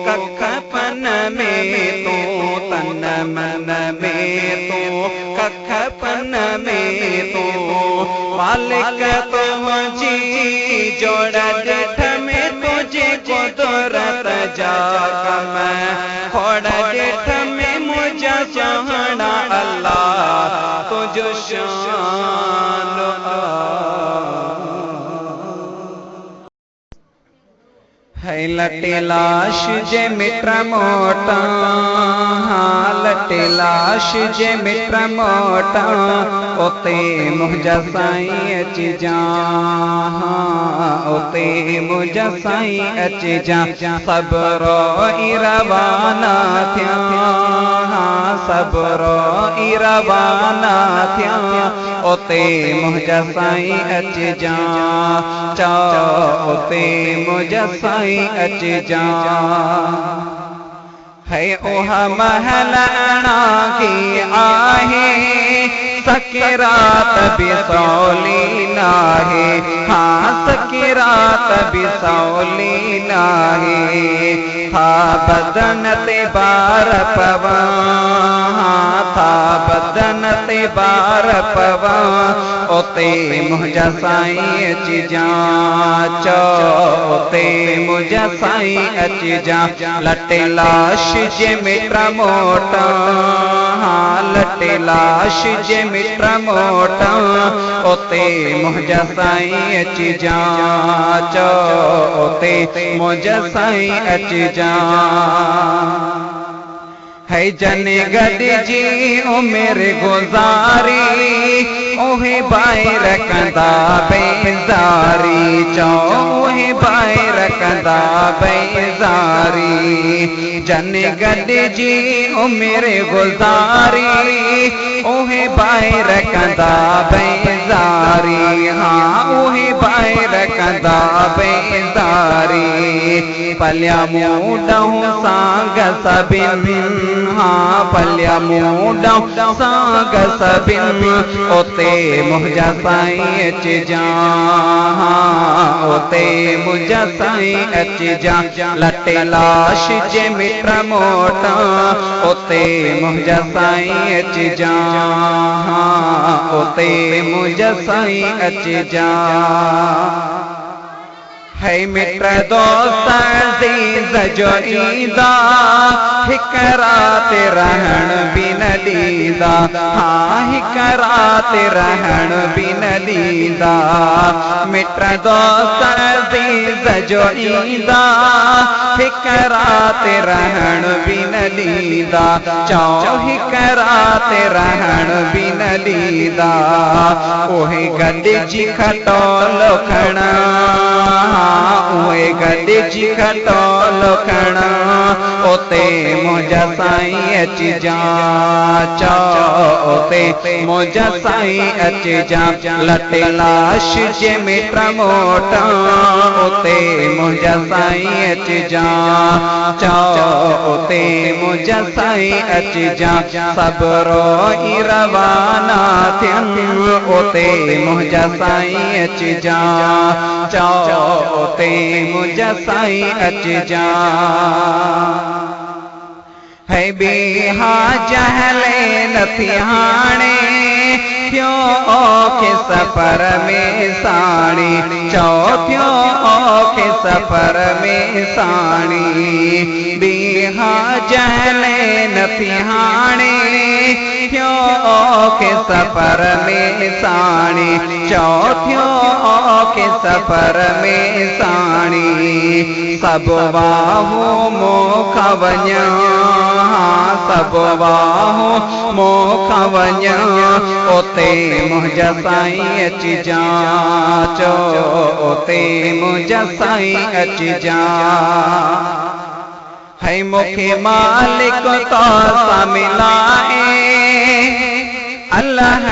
कख पन में तू तन मन में तू कख पन में तू मालिक तुझी जोड़ डिठ में तुझे कुदरत जाग मैं खोड़ डिठ में मुझे चाहना अल्लाह तुझो शान है लटे लाश जे मित्र मोटा लटे लाश जे मित्र मोटा उते मुझा साईं अची जा उते मुझा साईं अची जा सबरो ई रवाना थिया सबरो ई रवाना थिया उते मुझा साईं अची जा चा उते मुझा साईं अच जा है ओह महलना की आहे सकिरात भी सौली नाहे, हाँ सकिरात भी सौली नाहे। था बदन ते बार पवा, हाँ था बदन ते बार पवा, ओते मुझा साईं अची जांचो, ओते मुझा साईं अची जा। लटे लाश जे मिट्र मोटा, हाँ लटे लाश जे मिट्र मोटा, ओते मुझा साईं अची जांचो, ओते मुझा साईं अची जा। है जने गॾिजी उमिरि गुज़ारी, उहे ॿाहिर कंदा बेज़ारी, चओ उहे ॿाहिर कंदा बेज़ारी। जने गॾिजी उमिरि गुज़ारी, उहे ॿाहिर कंदा बेज़ारी, हाँ उहे ॿाहिर कंदा बेज़ारी। पलिया मूं सांग सभिन, हाँ पलिया मूं सांग सभिन, ओते मुझा साईं अची जा, हाँ ओते मुझा साईं अची जा। लटे लाश जे मिट्र मोटा, ओते मुझा साईं अची जा, हाँ ओते मुझा साईं अची जा। है मिट्र दोस्त अज़ीज़ जो ईंदा, हिक रात रहण बि न ॾींदा, हाँ हिक रात रहण बि न ॾींदा। मिट्र दोस्त अज़ीज़ जो ईंदा, हिक रात रहण बि न ॾींदा, चओ हिक रात रहण बि न ॾींदा। उहे गॾिजी खटोलो खणा, उहे गॾिजी खटोलो खणा, ओते मुझा साईं अची जा, चओ ओते मुझा साईं अची जा। लटे लाश जे मिट्र मोटा, ओते मुझा साईं अची जा, चओ ओते मुझा साईं अची जा। सभु रोई रवाना थियनि, ओते मुझा साईं अची जा, चओ ओते मुझा साईं अची जा। है बिहा जहले नथी हाणे, थियो औखे सफ़र में साणी, चओ थियो औखे सफ़र में साणी। बिहा जहले नथी हाणे, थियो औखे सफ़र में साणी, चओ थियो औखे सफ़र में साणी। सभु वाहूं मोखा वञा, सभु वाहूं मोखा वञा, ओते मुझा साईं अची जा, चओ ओते मुझा साईं अची जा। है मूंखे मालिक तोसां मिलाए, अल्लाह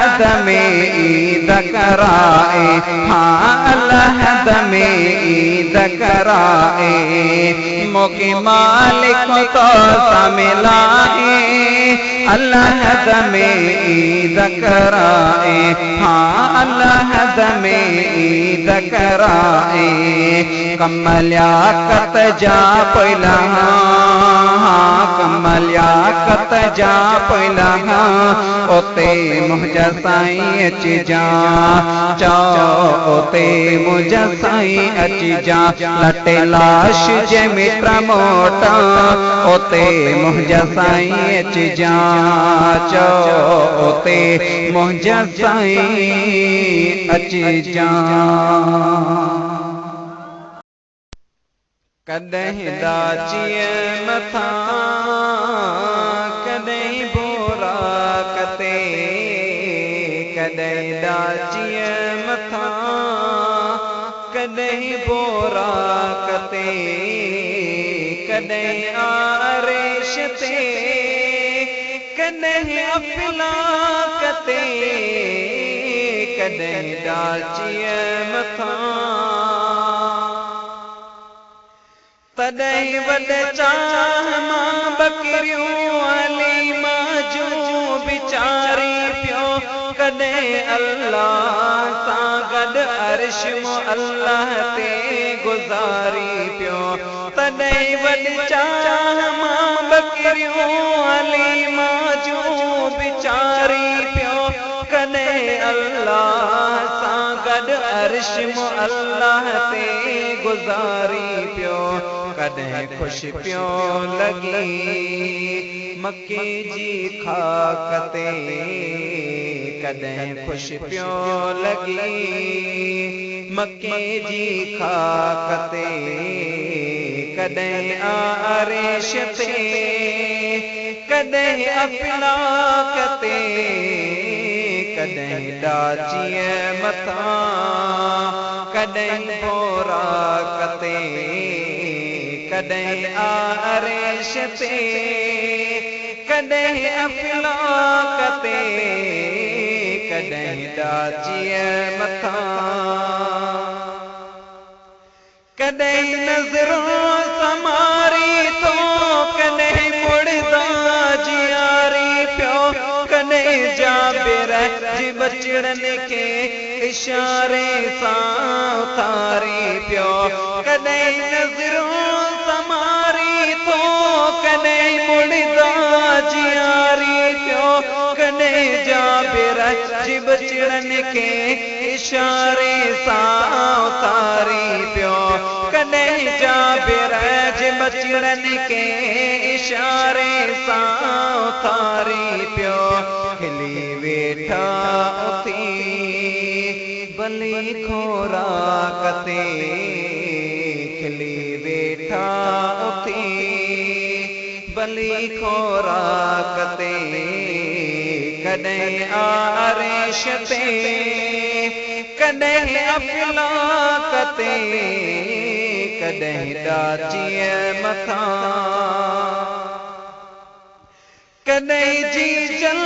में ईद कराए, हाँ अल्लाह में ईद कराए। मूंखे मालिक तोसां मिलाए, अल्लाह में ईद कराए, हाँ अल्लाह में ईद कराए। कमलियाकत जा पहिला, हाँ कमलियाकत जा पहिला, ओते मुझा साईं अची जा, चओ ओते मुझा साईं अची जा। लटे लाश जे मिट्र मोटा, ओते मुझा साईं अची जा, चओ ओते मुझा साईं अची जा। कॾहिं दाचीअ मथां, कॾहिं बोरा कते, कॾहिं दाचीअ मथां, कॾहिं बोरा कते, कॾहिं आरेश ते, कॾहिं अफ़लाक ते, कॾहिं दाचीअ मथां। तॾहिं वॾे चाह मां बकरियूं हली मां जूं बिचारी पियो कॾहिं अल्लाह सां गॾु अर्श अल्लाह ते गुज़ारी पियो तॾहिं वॾी चाह मां बकरियूं हलीमा जूं विचारी पियो कॾहिं अल्लाह सां गॾु अर्श अल्लाह ते गुज़ारी पियो कॾहिं ख़ुशि पियो लॻी मके जी खाक ते कॾहिं ख़ुशि पियो लॻी मके जी खाक ते कॾहिं आरिश ते कॾहिं अफ़लाक ते कॾहिं डाचीअ मथां कॾहिं बोराक ते कॾहिं आरिश ते कॾहिं अफ़लाक ते कॾहिं डाचीअ मथां कॾहिं नज़रों समारी तो कॾहिं मुड़दा जियारी पियो कॾहिं जाबिर जी बचड़नि खे इशारे सां उथारी पियो कॾहिं नज़रों समारी तो कॾहिं मुड़दा जियारी पियो कॾहिं जाबिर जी बचड़नि खे इशारे सां उथारी पियो कॾहिं जाबिर जी बचड़नि खे इशारे सां उथारी पियो खिली वेठा उथी भली खोराक ते खिली वेठा उथी भली खोराक ते कॾहिं आरिश ते कॾहिं अफ़लाक ते कॾहिं डाचीअ मथां कॾहिं जी जल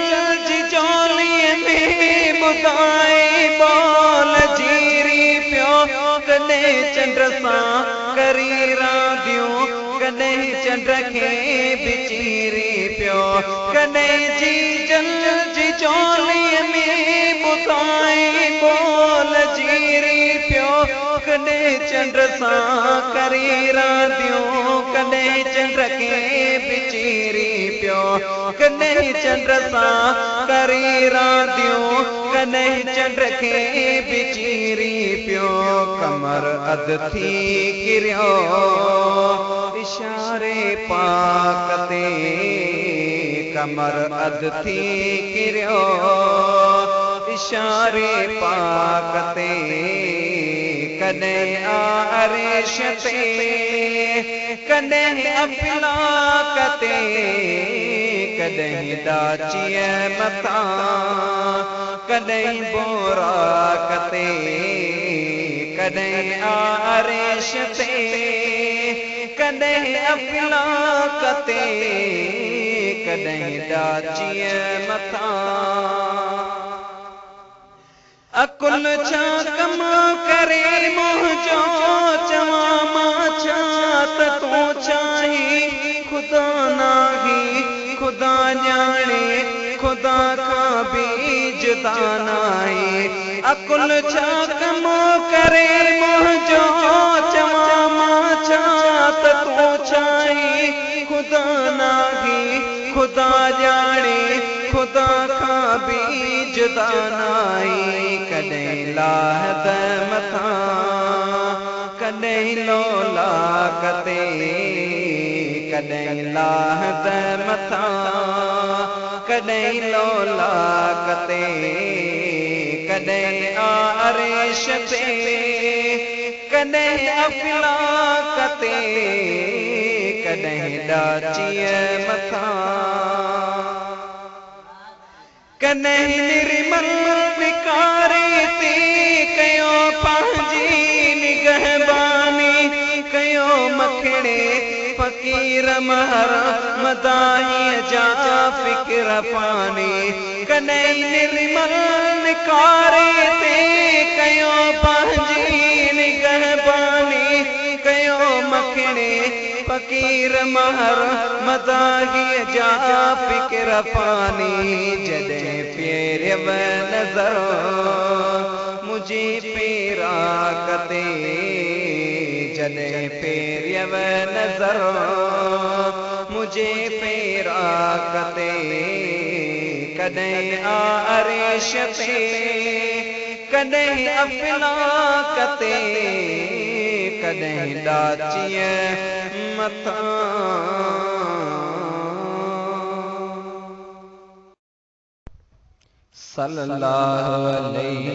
जी चोलीअ में ॿुधाए बोल जीरी पियो कॾहिं चंड सां करी रांदियूं कॾहिं चंड खे बिचीरी पियो कॾहिं जी जल जी चोलीअ में ॿुधाए बोल जीरी पियो कॾहिं चंड सां करी रांदियूं कॾहिं चंड खे बिचीरी पियो कॾहिं चंड सां करी रांदियूं कॾहिं चंड खे बिचीरी पियो कमर अध थी किरियो इशारे पाक ते कमर अध थी किरियो इशारे पाक ते कॾहिं आरिश ते कॾहिं अफ़लाक ते कॾहिं डाचीअ मथां कॾहिं बोराक ते कॾहिं आरिश ते कॾहिं अफ़लाक ते कॾहिं डाचीअ मथां अकुल छा कम करे मुंहिंजो चवां मां छा त तूं चाहीं ख़ुदा नाही ख़ुदा ॼाणे ख़ुदा खां बि जुदा नाहे अकुल छा कम करे मुंहिंजो चवां मां छा त तूं चाहीं ख़ुदा नाही ख़ुदा ॼाणे ख़ुदा खां बि जुदा नाहे कॾहिं लाहत मथां कॾहिं लोलाक ते कॾहिं लाहत मथां कॾहिं लोलाक ते कॾहिं आरिश ते कॾहिं अफ़लाक ते कॾहिं डाचीअ मथां कॾहिं निर्मल विकारी ते कयो पंहिंजी निगहबानी कयो मखणे फ़क़ीर महर मदाहीअ जा फ़िक्र पानी कॾहिं निर्मल विकारी ते कयो पंहिंजी निगहबानी कयो मखणे फ़कीर महर मज़ाही जा फ़िक्र पानी जॾहिं फेरियव नज़र मुझे पेराक ते जॾहिं फेरियव नज़र मुझे पेराक ते कॾहिं आरिश ते कॾहिं अफ़लाक ते कॾहिं ॾाचीअ मथां सल्लल्लाहु अलैहि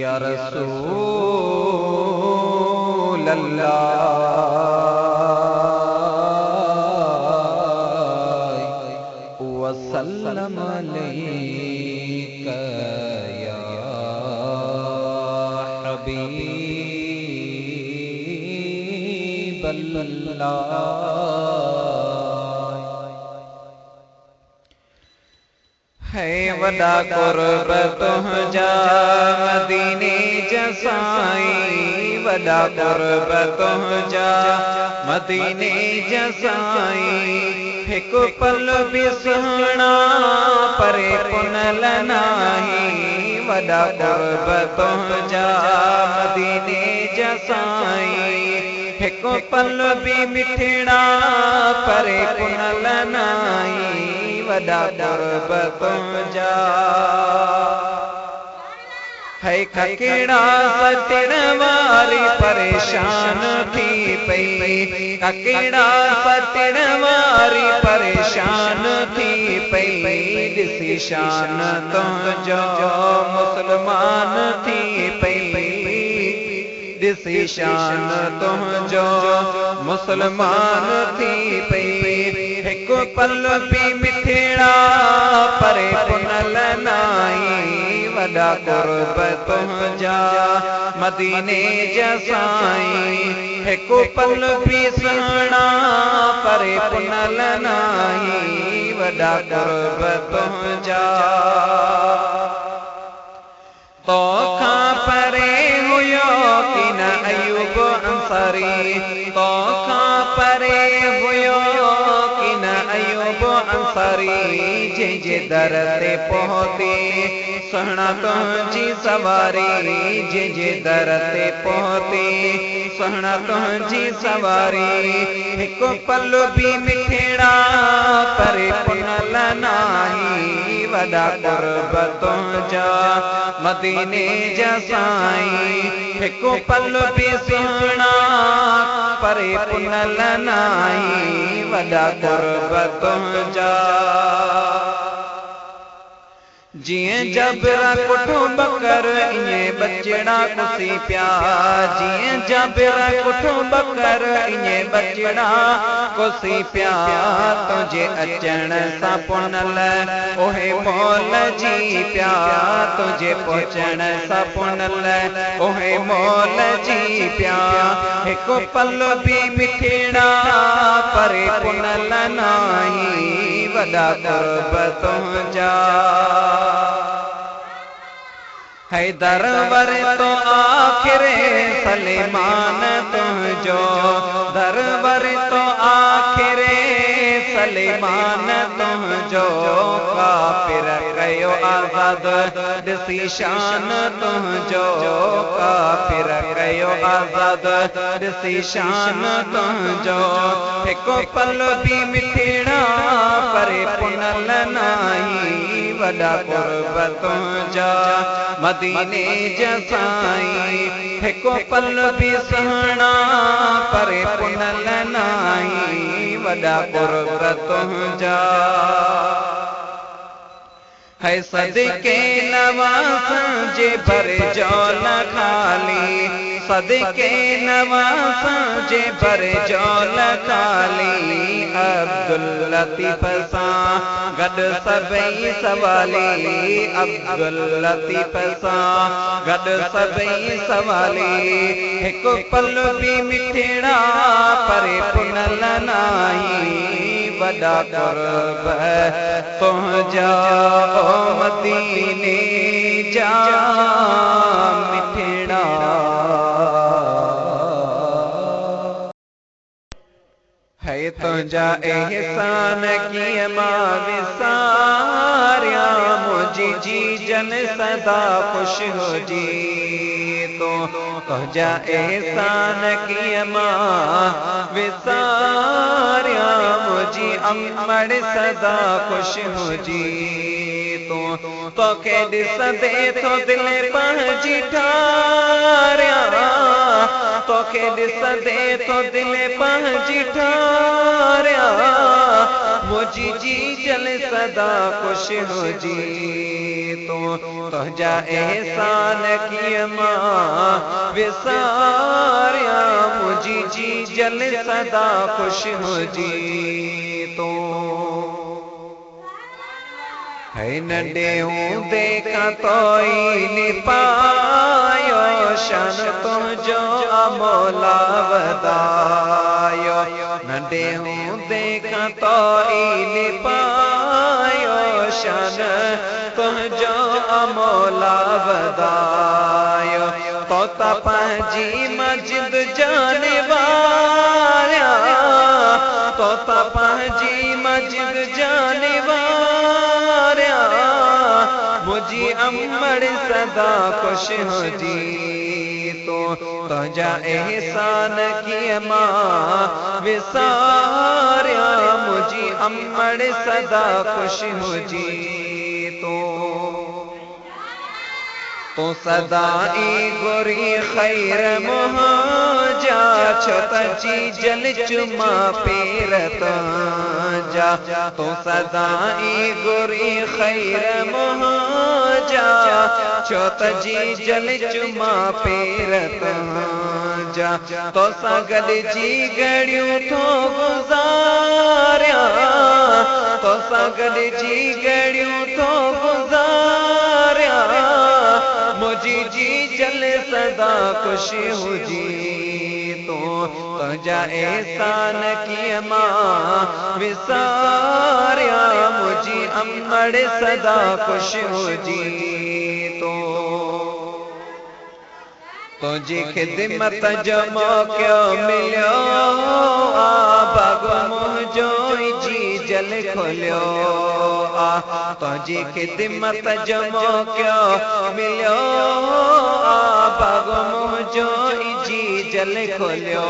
या रसूल अल्लाह वसल्लम अलैका या हबीब अल्लाह। है वॾा कुर्ब तुंहिंजा मदीने जा साईं वॾा कुर्ब तुंहिंजा मदीने जा साईं हिकु पल बि सुहिणा परे पुनल नाही वॾा कुर्ब तुंहिंजा मदीने जा साईं हिकु पल बि मिठड़ा परे पुनल नाही वॾा कुर्ब तुंहिंजा। है ककेड़ा सटण वारी परेशान थी पई ककेड़ा सटण वारी परेशान थी पई ॾिसी शान तुंहिंजो मुसलमान थी पई ॾिसी शान तुंहिंजो मुसलमान थी पई हिकु पल बि मिठड़ा परे पुनल नाही वॾा कुर्ब तुंहिंजा मदीने जा साईं हिकु पल बि सुहिणा परे पुनल नाही वॾा कुर्ब तुंहिंजा। तोखां परे हुयो कि न अयूब अंसारी तोखां परे हुयो कि न अयूब अंसारी जंहिंजे दर ते पहुती सुहिणा तुंहिंजी सवारी जंहिंजे दर ते पहुती सुहिणा तुंहिंजी सवारी हिकु पल बि मिठड़ा परे पुनल नाही वॾा कुर्ब तुंहिंजा मदीने जा साईं हिकु पल बि सुहिणा परे पुनल नाही वॾा कुर्ब तुंहिंजा। जिएं जबरा कुठो बकर इएं बचड़ा कुसी पिया जिएं जबरा कुठो बकर इएं बचड़ा कुसी पिया तुंहिंजे अचण सां पुनल ओहे मोल जी पिया तुंहिंजे पहुचण सां पुनल ओहे मोल जी पिया हिकु पल बि मिठड़ा परे पुनल नाही वॾा कुर्ब तुंहिंजा। है दरवर तो आखिरे सलेमान तुंहिंजो दरवर तो आखिरे सलेमान तुंहिंजो काफ़िर कयो आज़ाद ॾिसी शान तुंहिंजो काफ़िर कयो आज़ाद ॾिसी शान तुंहिंजो हिकु पल बि मिठड़ा परे पुनल नाही वॾा कुर्ब तुंहिंजा मदीने जा साईं हिकु पल बि सुहिणा परे पुनल नाही वॾा कुर्ब तुंहिंजा। है सदके नवाज़ जे भर जौल खाली सदके नवाज़ जे भर जौल खाली अब्दुल लतीफ़ सां गॾु सभई सवाली अब्दुल लतीफ़ सां गॾु सभई सवाली हिकु पल बि मिठड़ा परे पुनल नाही वॾा कुर्ब तुंहिंजा मदीने जा तुझा एहसान किए मां विसारिया मुझी जी जन सदा खुश हो जी तो तुझा एहसान किए मां विसारिया मुझी अमड़ सदा खुश हो जी तो के ॾिसंदे तो दिल पंहिंजी ठारिया तो के ॾिसंदे तो दिल पंहिंजी ठारिया मुझी जी जल सदा खुश हो जी तो तुझा एहसान किए मां विसारिया मुझी जी जल सदा खुश हो जी तो है नंढे हूंदे खां तोई निपायो शान तुंहिंजो अमोला वधायो नंढे हूंदे खां तोई निपायो शान तुंहिंजो अमोला वधायो तो त पंहिंजी मस्जिद जाने वारिया तो त पंहिंजी मस्जिद जाने वारिया मुझी अमड़ सदा खुश हो जी तो तुझा एहसान किए मां विसारिया मुझी अमड़ सदा खुश हो जी तो सदाई गोरी खैर मुहाजा छत जी जल चुमा पेरत जा तो सदाई गोरी खैर मुहाजा छत जी जल चुमा पेरत जा तो सगल जी गड़ियों तो गुजारिया तो सगल जी गड़ियों तो गुजारिया मुझी जी जल सदा खुश हो जी तो तुझा एहसान किए मां विसारिया मुझी अमड़ सदा खुश हो जी तो तुझी खिदमत जो मौक़ो मिलियो बागो मुंहिंजो जी जल खोलियो तुझी खिदमत जो मौक़ो मिलियो बागो मुंहिंजो जी जल खोलियो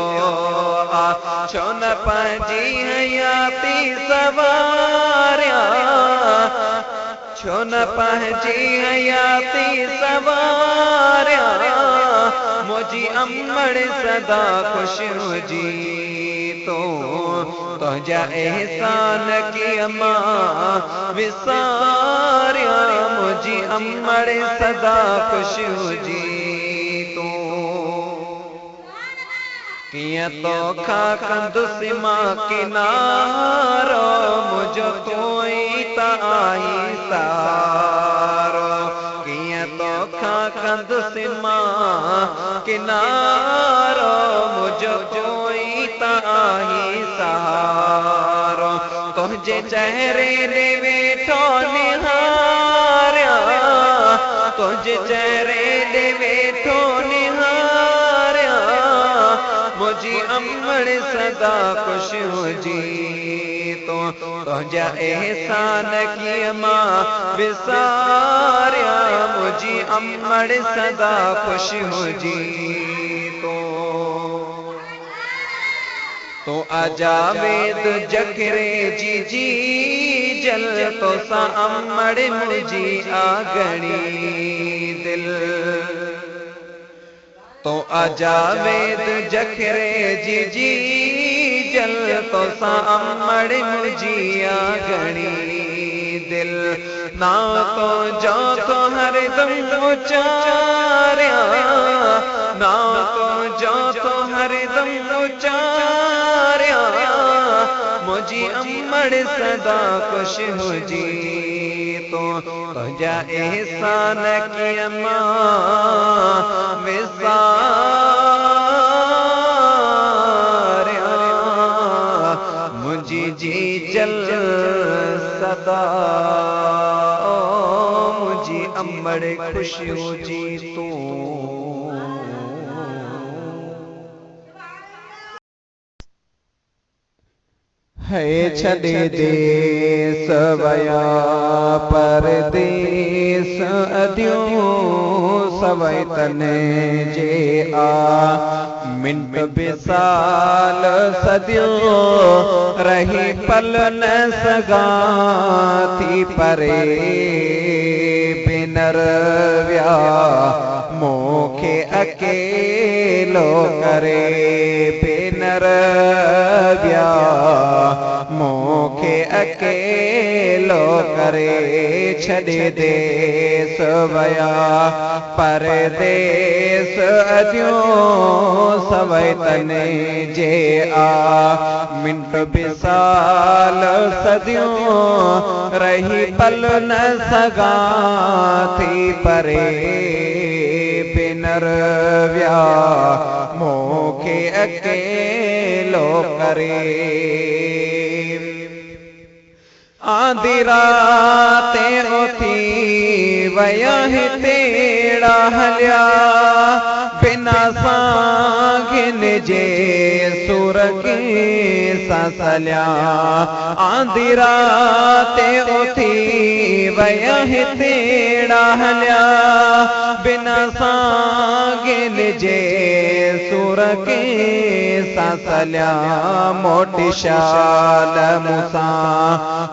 छो न पंहिंजी हयाती सवारिया छो न पंहिंजी हयाती सवारिया मुझी अमड़ सदा खुश हो जी तो तुझा एहसान किए मां विसारिया मुझी अमड़ सदा खुश हो जी तो किया तो खा कंदुसि मां किनारो मुझो कोई त आई सारो किया तो खा कंदुसि मां किनारो मुझो कोई त आई सहारो तुझे चेहरे ने वेठो निहारिया तुझे चेहरे ने वेठो निहारिया मुझी अमड़ सदा खुश हो जी तो तुझा एहसान किए मां विसारिया मुझी अमड़ सदा खुश हो जी तो आजा वेद जखरे जी जल तो सा अमड़ मुझी आगणी दिल तो आजा वेद जखरे जी जल तो सा अमड़ मुझी आगणी दिल ना तो जो तो हरदम उचारिया ना तो जो तो हरदम उचारिया मुझी अमड़ सदा खुश हो जी तो तुझा एहसान किए मां विसारिया मुझी जी जल सदा मुझी अमड़ खुश हो जी तो छॾे देस वया परदेस अदियूं सवई तने जे आ मिंट बिसाल सदियों रही पल न सगा थी परे बिनर व्या मोखे अकेलो करे बिनर व्या मोखे अकेलो करे छॾे देस वया परदेस अदियूं सवई तने जे आ मिंट बिसाल सदियों रही पल न सगा थी परे बिनर व्या मोखे अकेलो करे आधी राते उथी वया हितेड़ा हलिया बिना सांगिन जे सुर के ससलिया आधी राते उथी वया हितेड़ा हलिया बिना सांगिन जे सुर के ससलिया मोटी शाल मुसा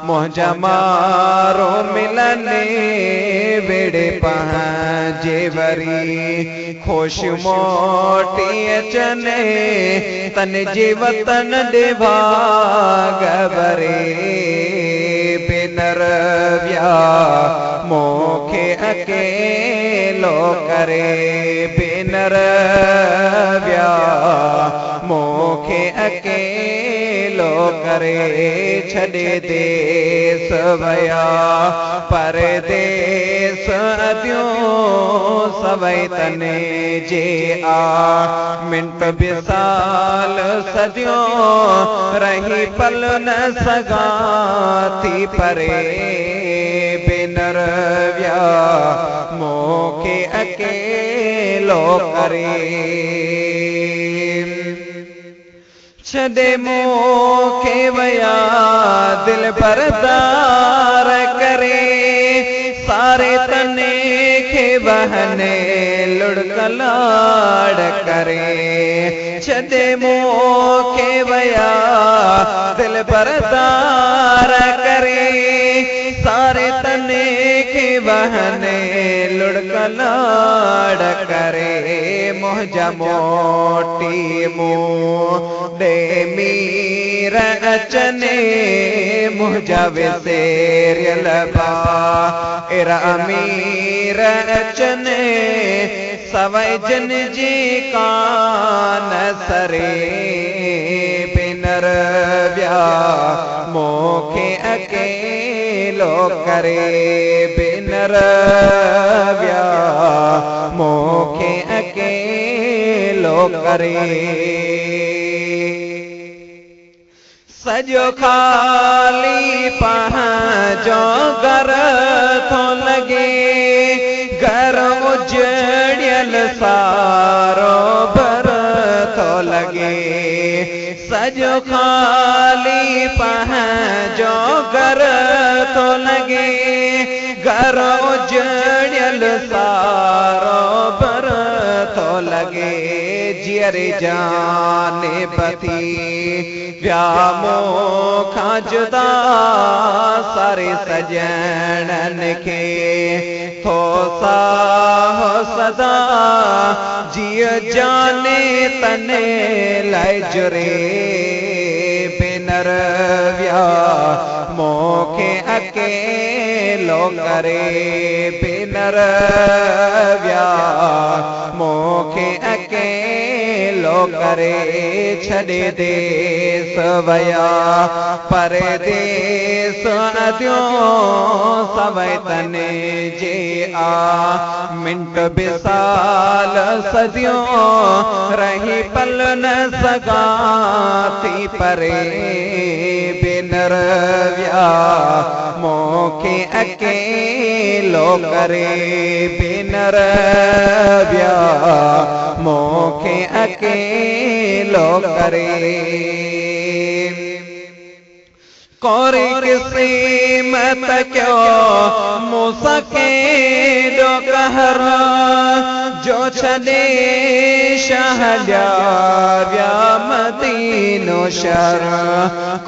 मोहजा मारो मिलने वेड़े पहुंचे वरी खुश मोटी अचने तन जे वतन दे भाग वरे बिनर व्या मोखे अकेलो करे बिनर व्या मोखे अकेलो करे छॾे देस वया परदेस अदियूं सवई तने जे आ मिंट बिसाल सदियों रही पल न सगा थी परे बिनर व्या मोखे अकेलो करे छॾे मोखे वया दिल बरदार करे सारे तने खे बहने लुड़कलाड़ करे छॾे मोखे वया दिल बरदार करे सारे तने खे बहने लुड़कलाड़ करे मोहजा मोटी मुँह दे मीर अचने मुझा विसेरियल बा इरा अमीर अचने सवई जन जी कान सरे बिनर व्या मोखे अकेलो करे बिनर व्या मोखे अकेलो करे सजो खाली पहुंचो घर थो लगे घर उजड़ियल सारो भर थो लगे सजो खाली पहुंचो घर थो लगे घर उजड़ियल सारो भर थो लगे जियरे जाने पथी व्यामो खां जुदा सारे सजणन खे थो साह सदा जिय जाने तने लाइ जुरे बिनर व्या मोखे अकेलो करे बिनर व्या मोखे अकेलो करे छॾे देस वया परदेस अदियूं सवई तने जे आ मिंट बिसाल सदियों रही पल न सगा थी परे बिनर व्या मोखे अकेलो करे बिनर व्या मोखे अकेलो करे कोरी किसी मत क्यों मुसके दो कहर जो छदे शहदा व्या मदीनो शहर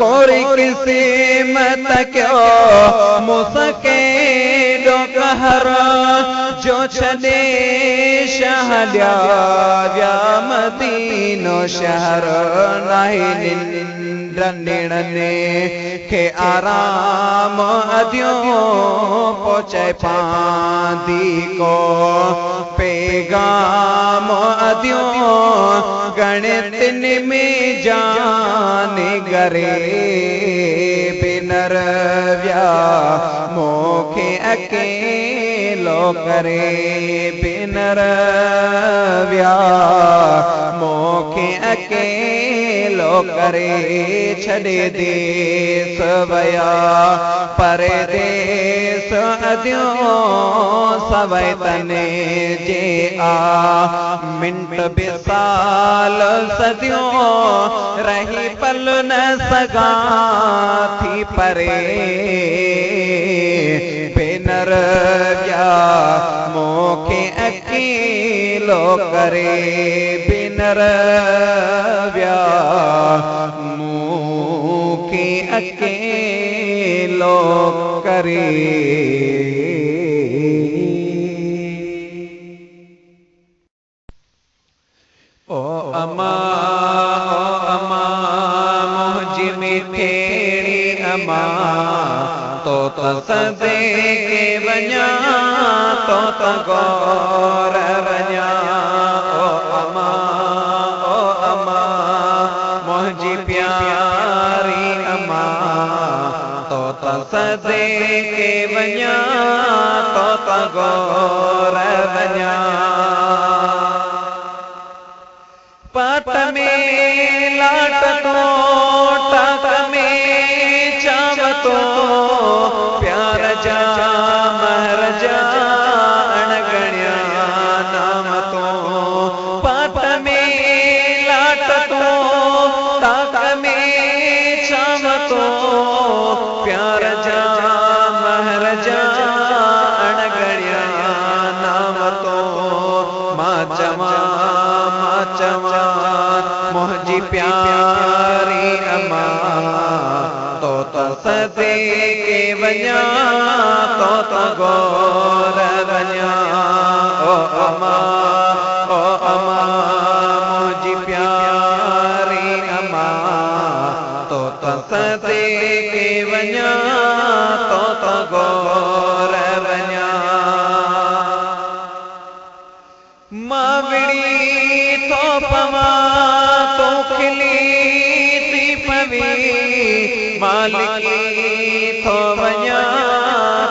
कोरी किसी मत क्यों मुसके दो कहर जो छदे शहदा व्या मदीनो शहर नहीं निंद्रने के आराम अदियों पहुँचे पांदी को पैगाम अदियों गणित में जाने गरे बिनर व्या मोखे अकेलो करे बिनर व्या मोखे अकेलो करे छड़े देश वया परदेश अदियों सवै तने जे आ मिंट बिसाल सदियों रही पल न सगा थी परे बिनर व्या मोखे अकेलो करे बिनर व्या मोखे अकेलो करे ओ अमा मुझी मिठेड़ी अमा तो सदे के वञा तो गौर वञा ओ अमा मुझी प्यारी अमा तो सदे के वञा तो गौर वञा पाट में लाट तो टाक में चाव तो प्यार जा महर जा अणगण्या नाम तो पाट में लाट तो टाक में चाव तो प्यार जा महर जा अणगण्या नाम तो मां जवान मुझी प्यारी अमा तो सदे के वञा तो गौर वञा ओ अमा मुझी प्यारी अमा तो सदे के वञा तो गौर वञा मावड़ी तो पवा तो खिली थी पवी मालिकी तो वञा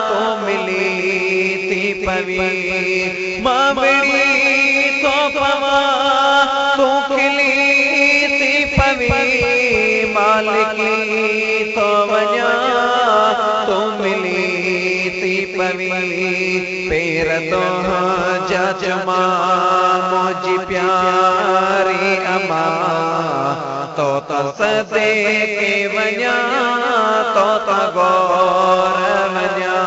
तो मिली थी पवी मावड़ी तो पवा तो खिली थी पवी मालिकी तो वञा तो मिली थी पवी पेर तो जमा मुझी प्यारी अमा तो सदे के वञा तो गौर वञा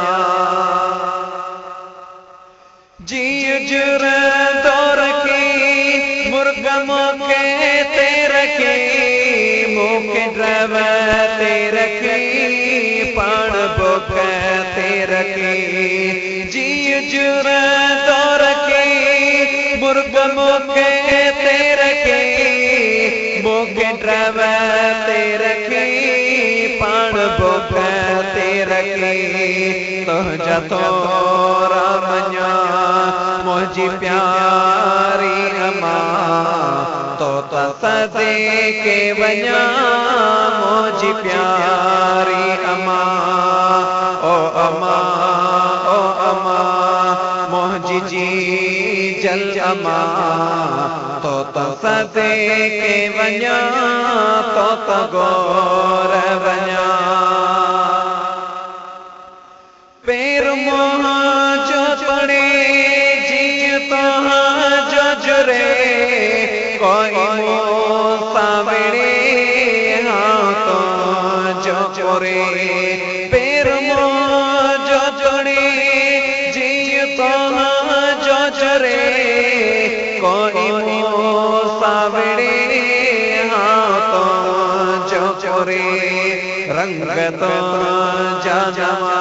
जी जुर दौर की मुर्ग मोके ते रखे मोके ड्रव ते रखे पाण बुक ते रखे जी जुर दौर की मुर्ग मोके ते रखे मोके ड्रव ते रखे पाण बुक ते रखे तुझा तो रामञा मुझी प्यारी अमा तो सदे के वञा मुझी प्यारी अमा ओ अमा मुझी जी जल अमा तो सदे के वञा तो गौर वञा पेर मोह जो पड़े जीज तो जो जुरे कोई मो सावड़े हाँ तो जो चोरे चुरे कोई सावड़े हाथों जो चुरे रंग तो जामा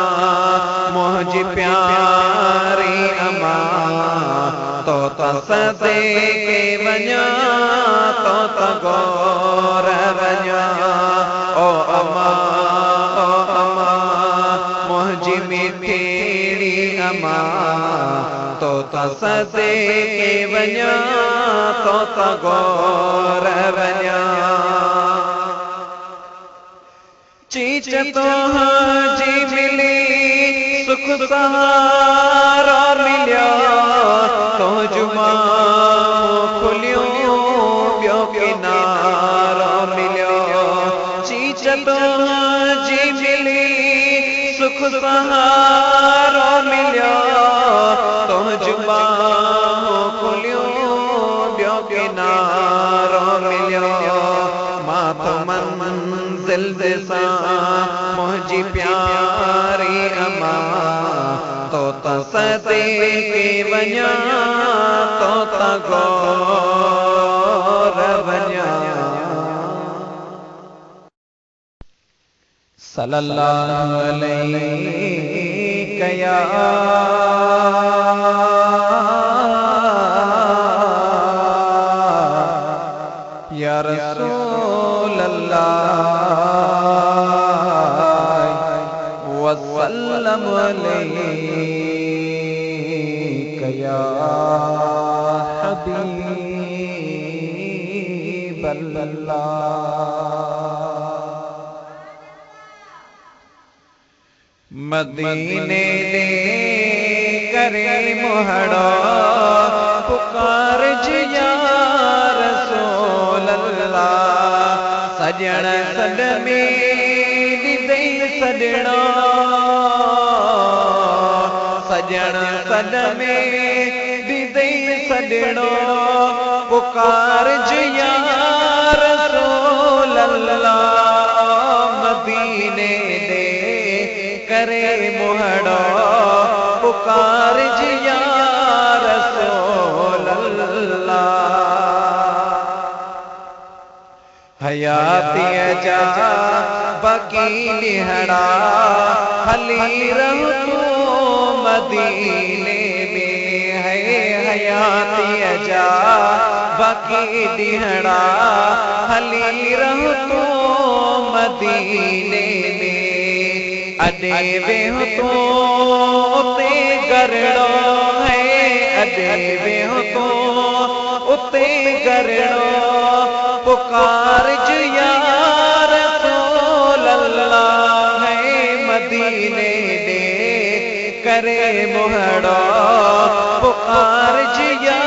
मोहज प्यारी अमा तो सदे के वञा तो गौर वञा ओ अमा मोहजी मिठीड़ी अमा तो सदे के वञा तो गौर वञा चीच तो जी मिली सुख सहारा मिलिया तो जुमा खुलियो ब्यो किनारा मिलियो चीच तो जी मिली सुख सहारा मिलियो तो जुमा खुलियो ब्यो किनारा मिलियो माथ मंजिल दिसा मोहजी प्यारी अमा तो सदे के वञा तो गौर वञा सल्लल्लाहु अलैहि या या रसूल अल्लाह वसल्लम अलैका या हबीब अल्लाह मदीने ले करे मोहड़ा पुकार जिया रसूल अल्लाह सजण सद में दई सजणा सजण सद में दई सजणो पुकार जिया रसूल अल्लाह मदीने दे करे मोहड़ा पुकार जिया रसूल अल्लाह हयाती जा बकी निहड़ा हली रहू तू मदीने में है हयाती जा बकी निहड़ा हली रहू तू मदीने में अदे वेहू तू उते गरड़ो है अदे वेहू तू उते गरड़ो पुकार जिया रसूल अल्लाह है मदीने दे करे मोहड़ा पुकार जिया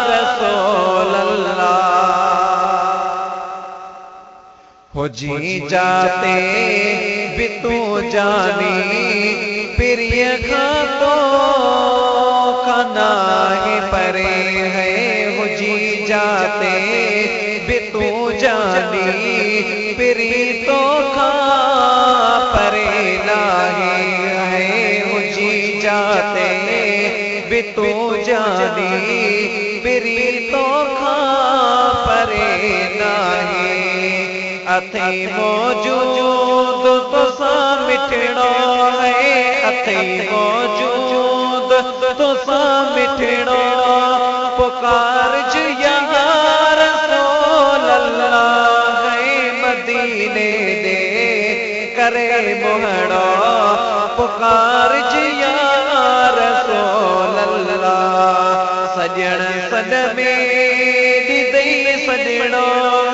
रसूल अल्लाह हो जी जाते भी तू जानी प्रिय खातो खाना ही परे है हो जी जाते तू जानी प्रीतो खा परे नाही है मुझी जाते भी तू जानी प्रीतो खा परे नाही अथे मौजूद तो सा मिठड़ो है अथे मौजूद तो सा मिठड़ो पुकार जिया मदीने दे करे मोहड़ा पुकार जिया रसूल अल्लाह सजण सद में दई सजणो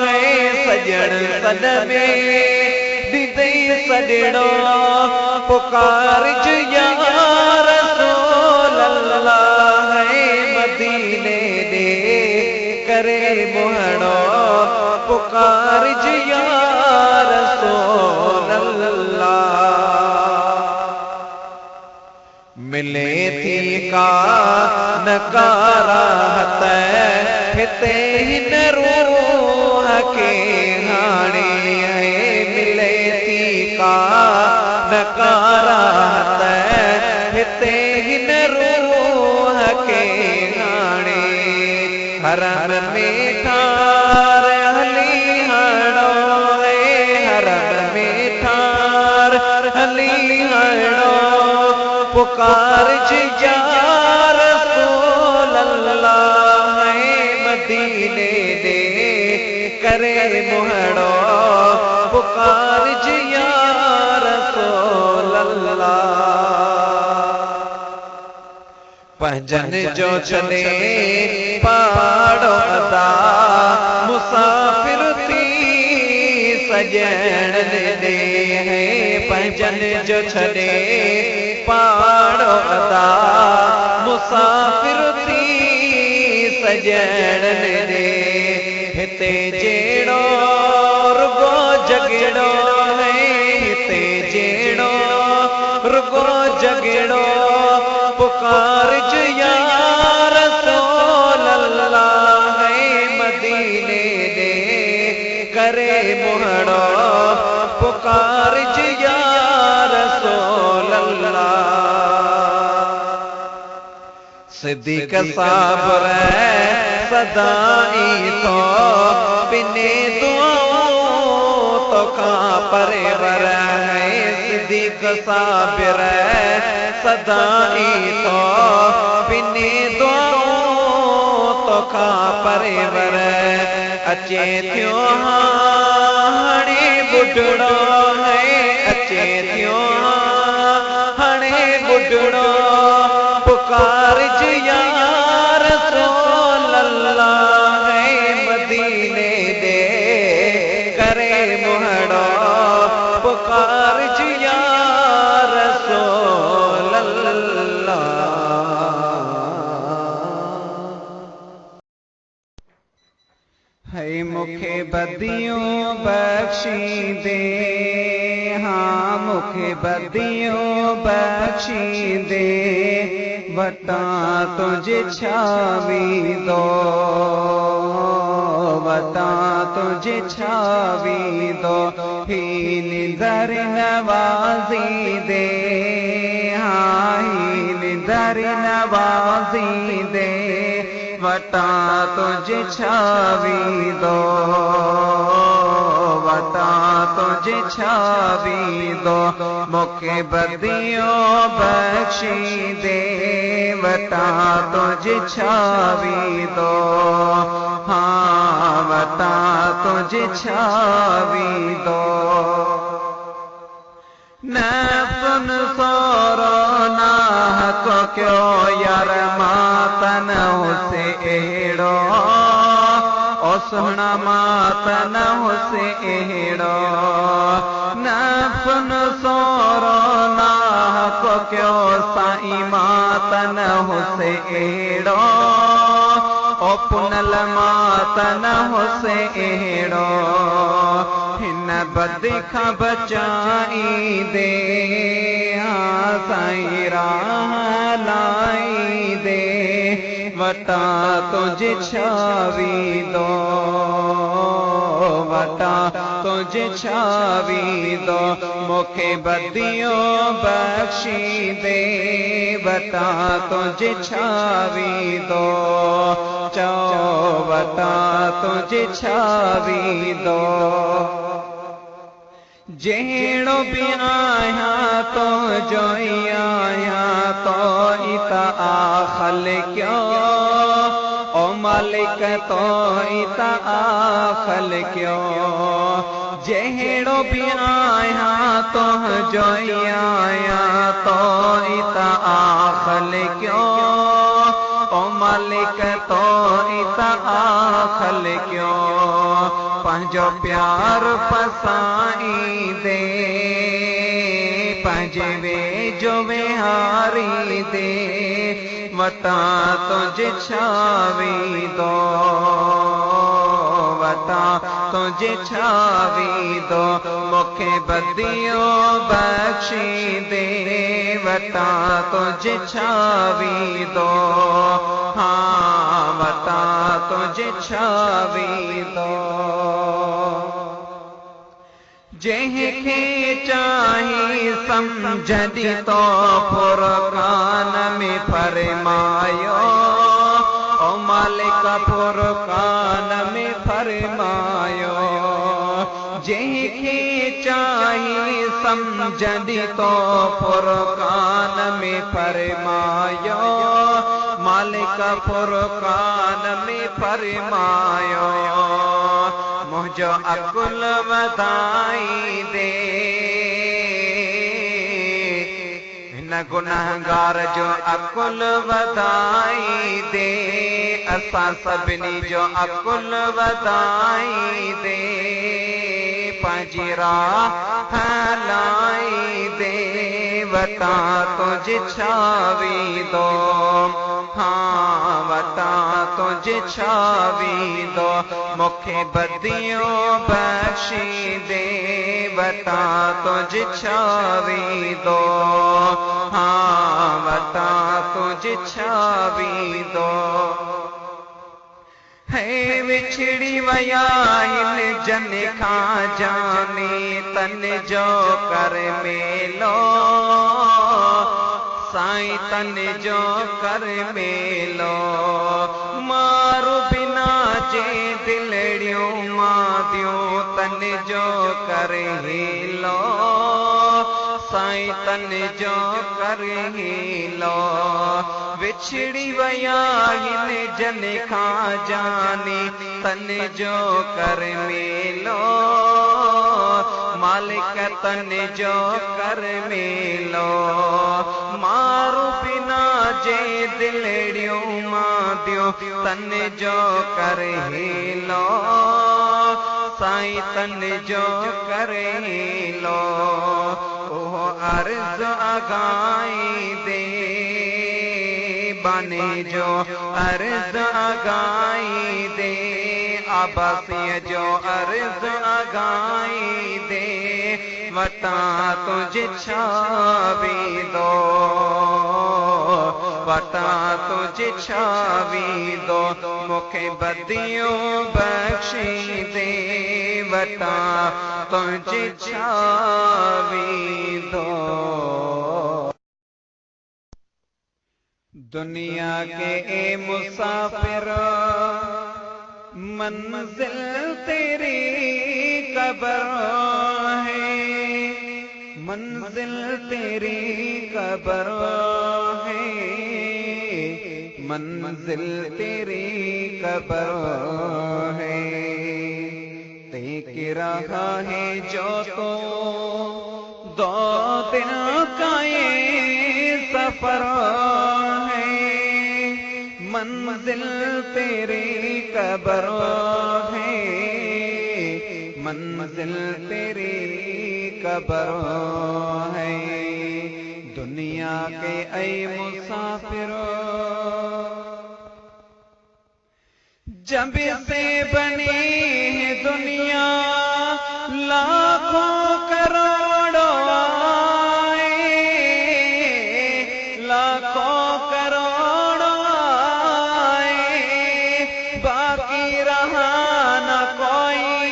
है सजण सद में दई सजणो पुकार जिया रसूल अल्लाह है मदीने दे करे मोहड़ा पुकार जिया रसूल अल्लाह मिले थी का नकारा है हिते हिन रूह के हाणे मिले थी का नकारा है हिते हिन रूह के हाणे हरम में ठार हली हणो हरम में ठार हली हणो पुकार या रसूल अल्लाह मदीने दे करे मुहड़ो पुकार या रसूल अल्लाह पंजन जो छॾे पाड़ो अदा मुसाफिर थी सजण दे है पंजन जो छॾे पाड़ो अदा मुसाफिर थी सजण दे हिते जेड़ो रुगो जगड़ो है हिते जेड़ो रुगो जगड़ो पुकार या रसूल अल्लाह मदीने दे करे मुहड़ो पुकार या रसूल अल्लाह सिद्दीक़ साबर सदाई तो बिने दुआओं तो का परवर है सिद्दीक़ साबिर सदाई तो बिने दुआओं तो का परवर अचे थियो हाणे बुढ़ड़ो है अचे थियो हाणे बुढ़ड़ो पुकार या रसूल अल्लाह मदीने दे करे मुहड़ो पुकार या रसूल अल्लाह है मुखे बदियों बख्शी दे हाँ मुखे बदियों बख्शी दे वटा तुझे छावी दो वटा तुझे छावी दो ही निदर नवाजी दे हाँ ही निदर नवाजी दे वटा तुझे छावी दो वटा तुझे छावी दो मुखे बदियों बख्शी दे वटा तुझे छावी दो हाँ वटा तुझे छावी दो न सुन सोरो ना हको क्यों यार मातन हुसे एड़ो ओ सुना मातन हुसे एड़ो न सुन सोरो ना हको क्यों साई मातन हुसे एड़ो ओ पुनल मातन हुसे एड़ो हिन बद खां बचाई दे हाँ साईं राह लाई दे वटा तुझे छावी दो वटा तुझे छावी दो मुखे बदियों बख्शी दे वटा तुझे छावी दो चो वटा तुझे छावी दो जेड़ो भी आया तो जोई आया तो इता आखल क्यों ओ मालिक तो इता आखल क्यों जेड़ो भी आया तो जोई आया तो इता आखल क्यों ओ मालिक तो इता आखल क्यों पंजो प्यार पसाई दे पंजे वे जो विहारी दे वटा तुझे छावी दो वटा तुझे छावी दो मुखे बदियों बख्शी दे वटा तुझे छावी दो हाँ वटा तुझे छावी दो जंहिंखे चाही सम्झंदी तो फुरकान में फरमायो, ओ मालिक फुरकान में फरमायो। जंहिंखे चाही सम्झंदी तो फुरकान में फरमायो, मालिक फुरकान में फरमायो। मुझो अकुल वधाई दे, हिन गुनहगार जो अकुल वधाई दे, असां सभिनी जो अकुल वधाई दे। पंहिंजी राह हलाई दे, वता तुझ छावी दो, हाँ वता तुझ छावी दो। मुखे बदियों बख्शी दे, वता तुझ छावी दो, हाँ वता तुझ छावी दो। है विछड़ी वया हिन जन खां जाने, तन जो कर मेलो साईं, तन जो कर मेलो। मारू बिना जे दिलड़ियों मादियों, तन जो कर हेलो साईं, तन जो कर हेलो। विछड़ी वया हिन जन खां जाने, तन जो कर मेलो मालिक, तन जो कर मेलो। मारू बिना जे दिलड़ियों मादियों, तन जो कर हेलो साईं, तन जो कर हेलो। ओहो अर्ज़ अगाई दे, बाने जो अर्ज़ अगाई दे, आबासीअ जो अर्ज़ अगाई दे। वता तुझ छावी दो, वता तुझ छावी दो। मुखे बदियों बख्शी दे, वता तुझ छावी दो। दुनिया के ए मुसाफिर, मंजिल तेरी कब्र है, मंजिल तेरी कब्र है, मंजिल तेरी कब्र है। ते रहा है जो तो दो दिन का ये सफर है, मंजिल तेरी कब्र है, मंजिल तेरी कब्र है। दुनिया के ऐ मुसाफिरो, जब से बनी है दुनिया लाखों करोड़ों आए, लाखों करोड़ों आए, बाकी रहा न कोई,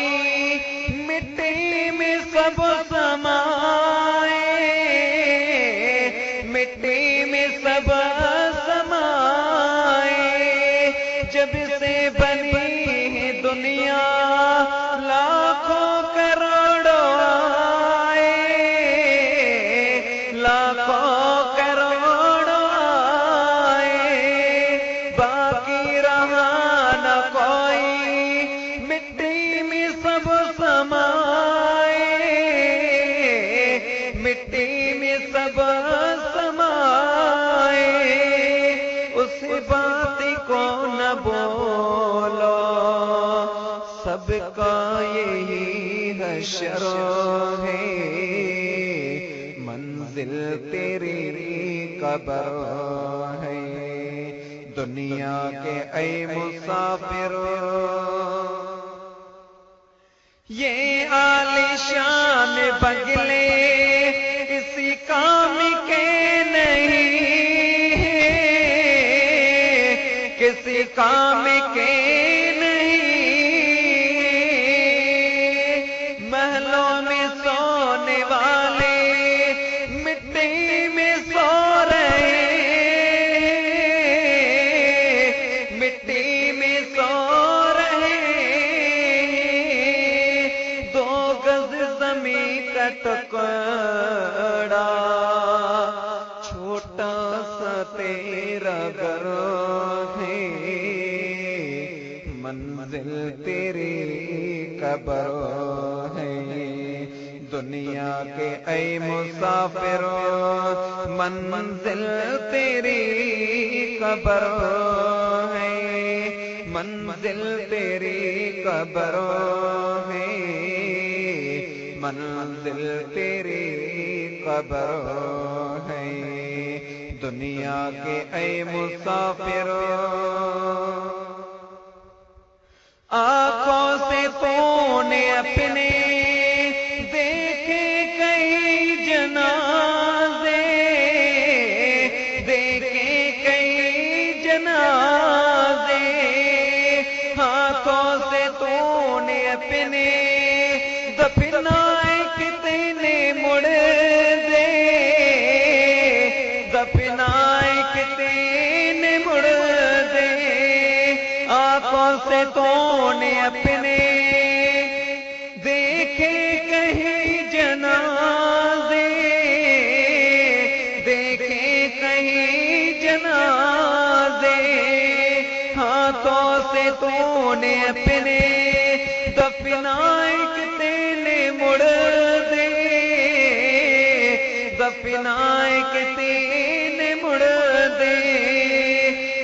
मिट्टी में सब समाए, मिट्टी में सब समाए। जब से बनी है दुनिया लाखों करोड़ों आए, लाखों करोड़ों आए, बाकी रहा न कोई, मिट्टी में सब समाए, मिट्टी में सब समाए। उस बात को न बोलो, सबका यही हश्र है, मंजिल तेरी कब्र है। दुनिया के ऐ मुसाफिर, ये आलिशान बंगले किसी काम के नहीं, किसी काम के नहीं। महलों में रबर है, मंजिल तेरी कब्र है। दुनिया के ऐ मुसाफिरों, मंजिल तेरी कब्र है, मंजिल तेरी कब्र है, मंजिल तेरी कब्र है। दुनिया के ऐ मुसाफिरों, आंखों से तूने अपने देखे कई जनाजे, देखे कई जनाजे, हाथों से तूने अपने दफनाए कितने मुड़ दे, दफनाए कितने मुड़ दे। आंखों से तूने अपने देखे कहीं जनाजे, देखे कहीं जनाजे, हाथों से तूने अपने दफनाए कितने मुड़ दे, दफनाए कितने मुड़ दे।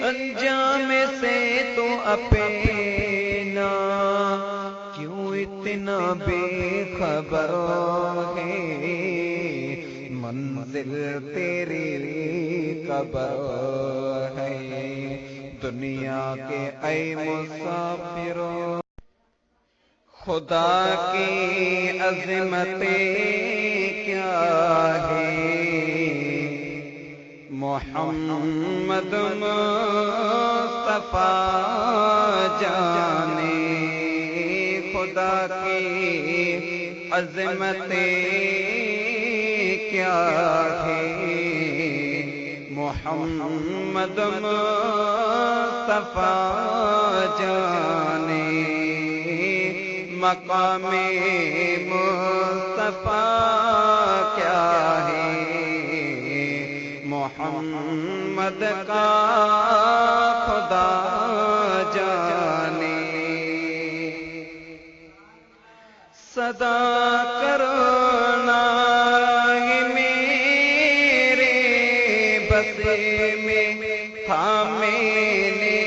अंजाम से तो अपना क्यों इतना बेखबर है, मंजिल तेरी कब्र है। दुनिया के ऐ मुसाफिरों, खुदा की अज़मतें क्या है, मोहम्मद मुस्तफा जाने। खुदा की अज़मतें क्या है, मोहम्मद मुस्तफा जाने। मकामे मुस्तफा क्या है, मोहम्मद का खुदा जाने। सदा करना है मेरे बसे में था, मैंने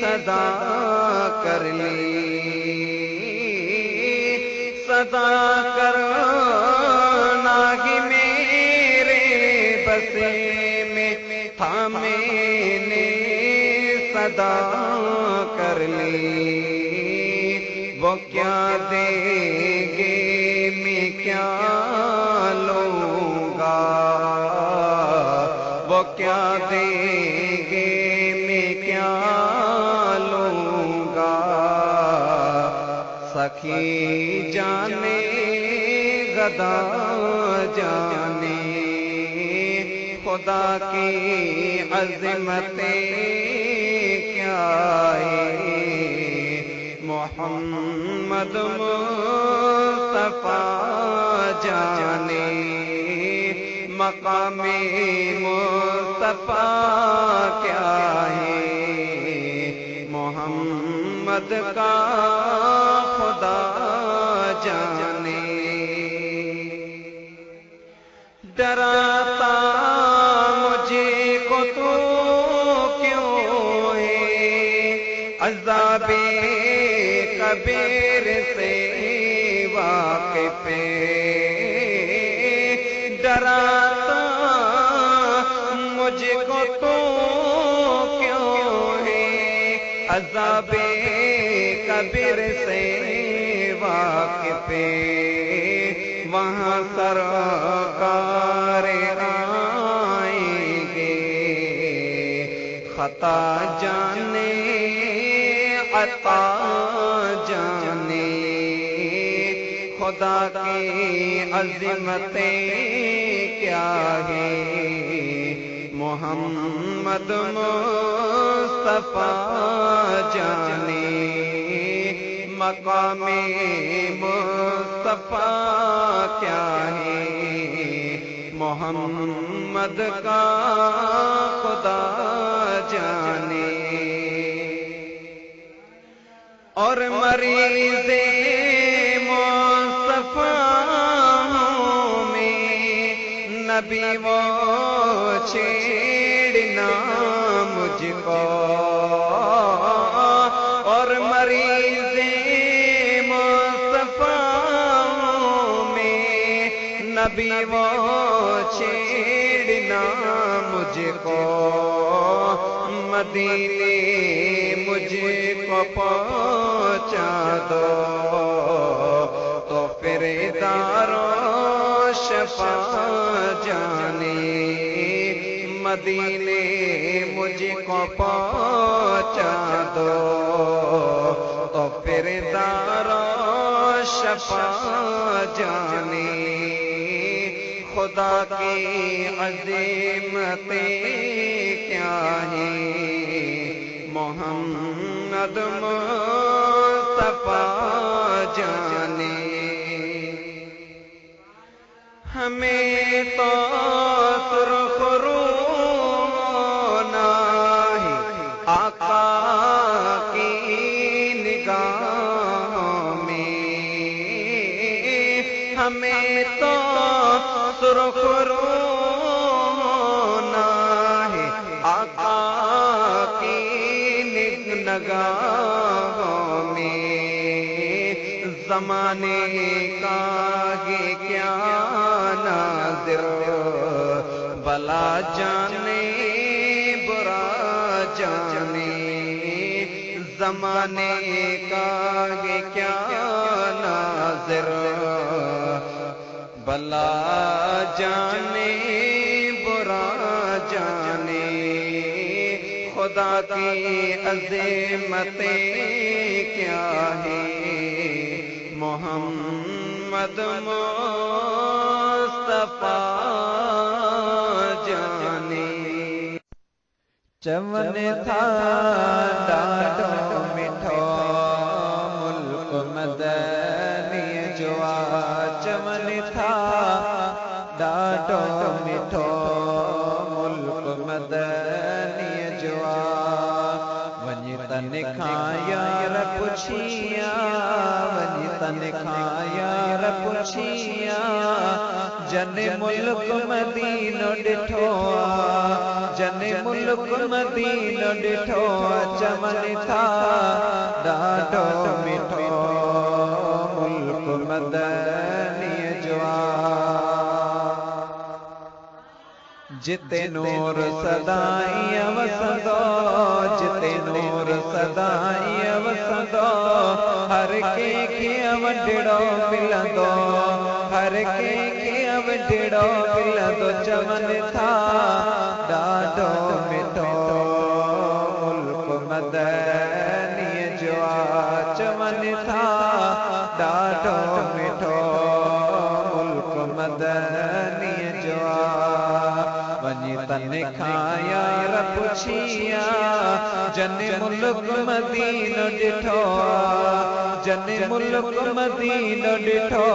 सदा कर ली। सदा करना ही मेरे बसे में था, मैंने सदा कर ली। वो क्या देंगे मैं क्या लूंगा, वो क्या देंगे मैं क्या लूंगा। सखी जाने गदा जाने, खुदा की अज़मतें क्या है, मोहम्मद मुस्तफा जाने। मकामे मुस्तफा क्या है, मोहम्मद का खुदा जाने। डराता मुझे को तू क्यों है, अज़ाबे कबीर से वाक़िफ़ है। डराता मुझको तो क्यों है, अज़ाबे कबीर से वाक़िफ़ है। वहाँ सरकार आएंगे, खता जाने अता जाने। खुदा की अज़मतें क्या है, मोहम्मद मुस्तफा जाने। मकामे मुस्तफा क्या है, मोहम्मद का खुदा जाने। और मरीज़े मुस्तफ़ा में नबी वो छेड़ना मुझको। और मरीज़े मुस्तफ़ा में नबी वो छेड़ना मुझको। मदीने मुझको पहुँचा दो तो फिर दारो शफा जाने। मदीने मुझको पहुँचा दो तो फिर दारो शफा जाने। खुदा की अज़ीमतें क्या है मोहम्मद मुस्तफ़ा जाने। हमें तो सुर्ख़ रूना है आका की निगाहों में। हमें तो सुर्ख़ रूना है आका की निगाहों में। ज़माने का ये क्या नाज़िर भला जाने बुरा जाने। ज़माने का ये क्या नाज़िर भला जाने बुरा जाने। खुदा की अज़ीमतें क्या है मोहम्मद मुस्तफ़ा जाने। चमन था ॾाढो मिठो मुल्क मदनी जो चमन था ॾाढो मिठो मुल्क मदनी जो। वञी तन खां यार पुछिया वञी तन खां यार पुछिया जन मुल्क मदीनो ॾिठो जन मुल्क मदीनो ॾिठो। चमन था ॾाढो मिठो मुल्क मदनी जो। जिते नूर सदाई वसंदो जिते नूर सदाई वसंदो। हर कंहिंखे वंडिड़ो मिलंदो हर कंहिंखे वंडिड़ो मिलंदो। चमन था ॾाढो मिठो मुल्क मदनी जो। चमन था ॾाढो मिठो मुल्क मदनी जो। वञी तन खां यार पुछिया जन मुल्क मदीनो ॾिठो जन मुल्क मदीनो ॾिठो।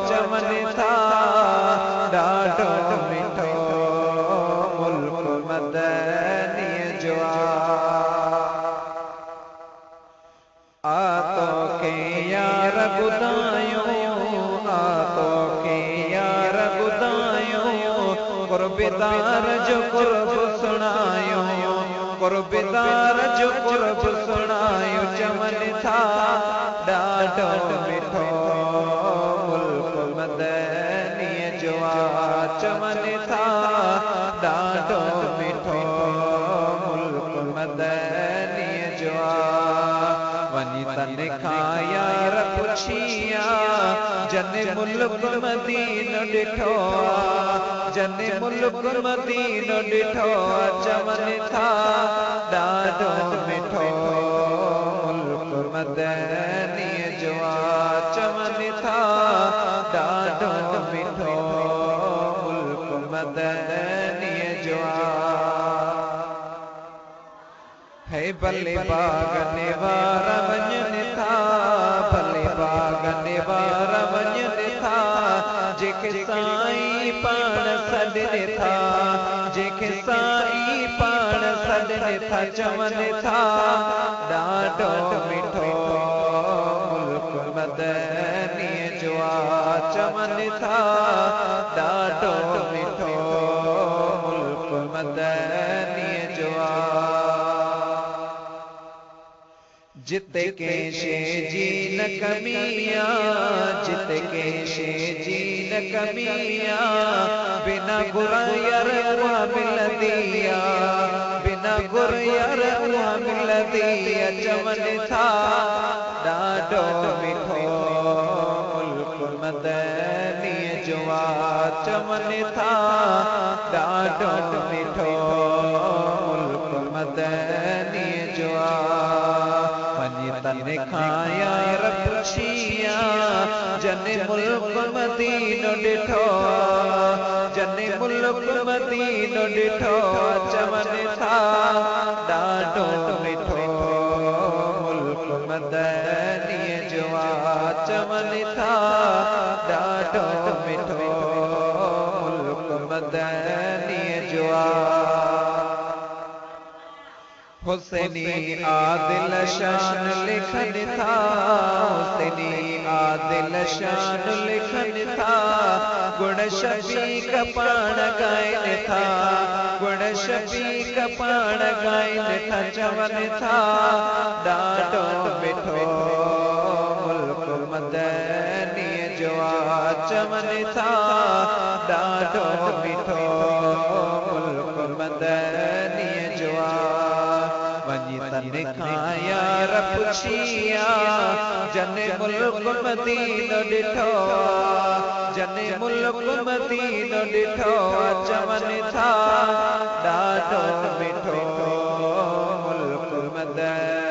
चमन था ॾाढो मिठो मुल्क मदनी जो। आतो के यार ॿुधायो आतो के यार ॿुधायो। कुर्बदार जो कुर्ब सुनायो कुर्बदार जो कुर्ब सुनायो। चमन था ॾाढो मिठो मुल्क मदनी जो। चमन था ॾाढो मिठो मुल्क मदनी जो। वञी तन खां यार पुछिया जन मुल्क मदीनो ॾिठो जन मुल्क मदीनो ॾिठो। चमन था ॾाढो मिठो मुल्क मदनी जो। चमन था ॾाढो मिठो मुल्क मदनी जो। है भले बागने वारा वञनि था भले बागने वारा वञनि था। जेके साईं पाण सॾनि था, जेके साईं पाण सॾनि था, चवनि था ॾाढो मिठो मुल्क मदनीअ जो आ, चवनि था ॾाढो मिठो मुल्क मदनीअ जो आ। जिते कंहिं शइ जी न कमी आ, जिते कंहिं शइ जी न कमी आ, बिना घुरायर उहा मिलंदी आ, बिना घुरायर उहा मिलंदी आ, चवनि था ॾाढो मिठो मुल्क मदनीअ जो आ, चवनि था ॾाढो मिठो मुल्क मदनीअ जो आ। वञी तने खाया पुछिया जने मुल्क मदीनो ॾिठो, जने मुल्क मदीनो ॾिठो, चवनि था ॾाढो मिठो मुल्क मदनीअ जो आ, चवनि था ॾाढो मिठो मुल्क मदनीअ जो आ। हुसैनी आदिल शान लिखनि था, हुसैनी आदिल शान लिखनि था, गुण शफीक पाण ॻाइनि था, गुण शफीक पाण ॻाइनि था, चवनि था ॾाढो मिठो मुल्क मदनीअ जो आ, चवनि था ॾाढो मिठो मुल्क मदनीअ जो आ। वञी तने खाया पुछिया जने मुल्क मदीनो ॾिठो, जने मुल्क मदीनो ॾिठो, चवनि था ॾाढो मिठो मुल्क मदनीअ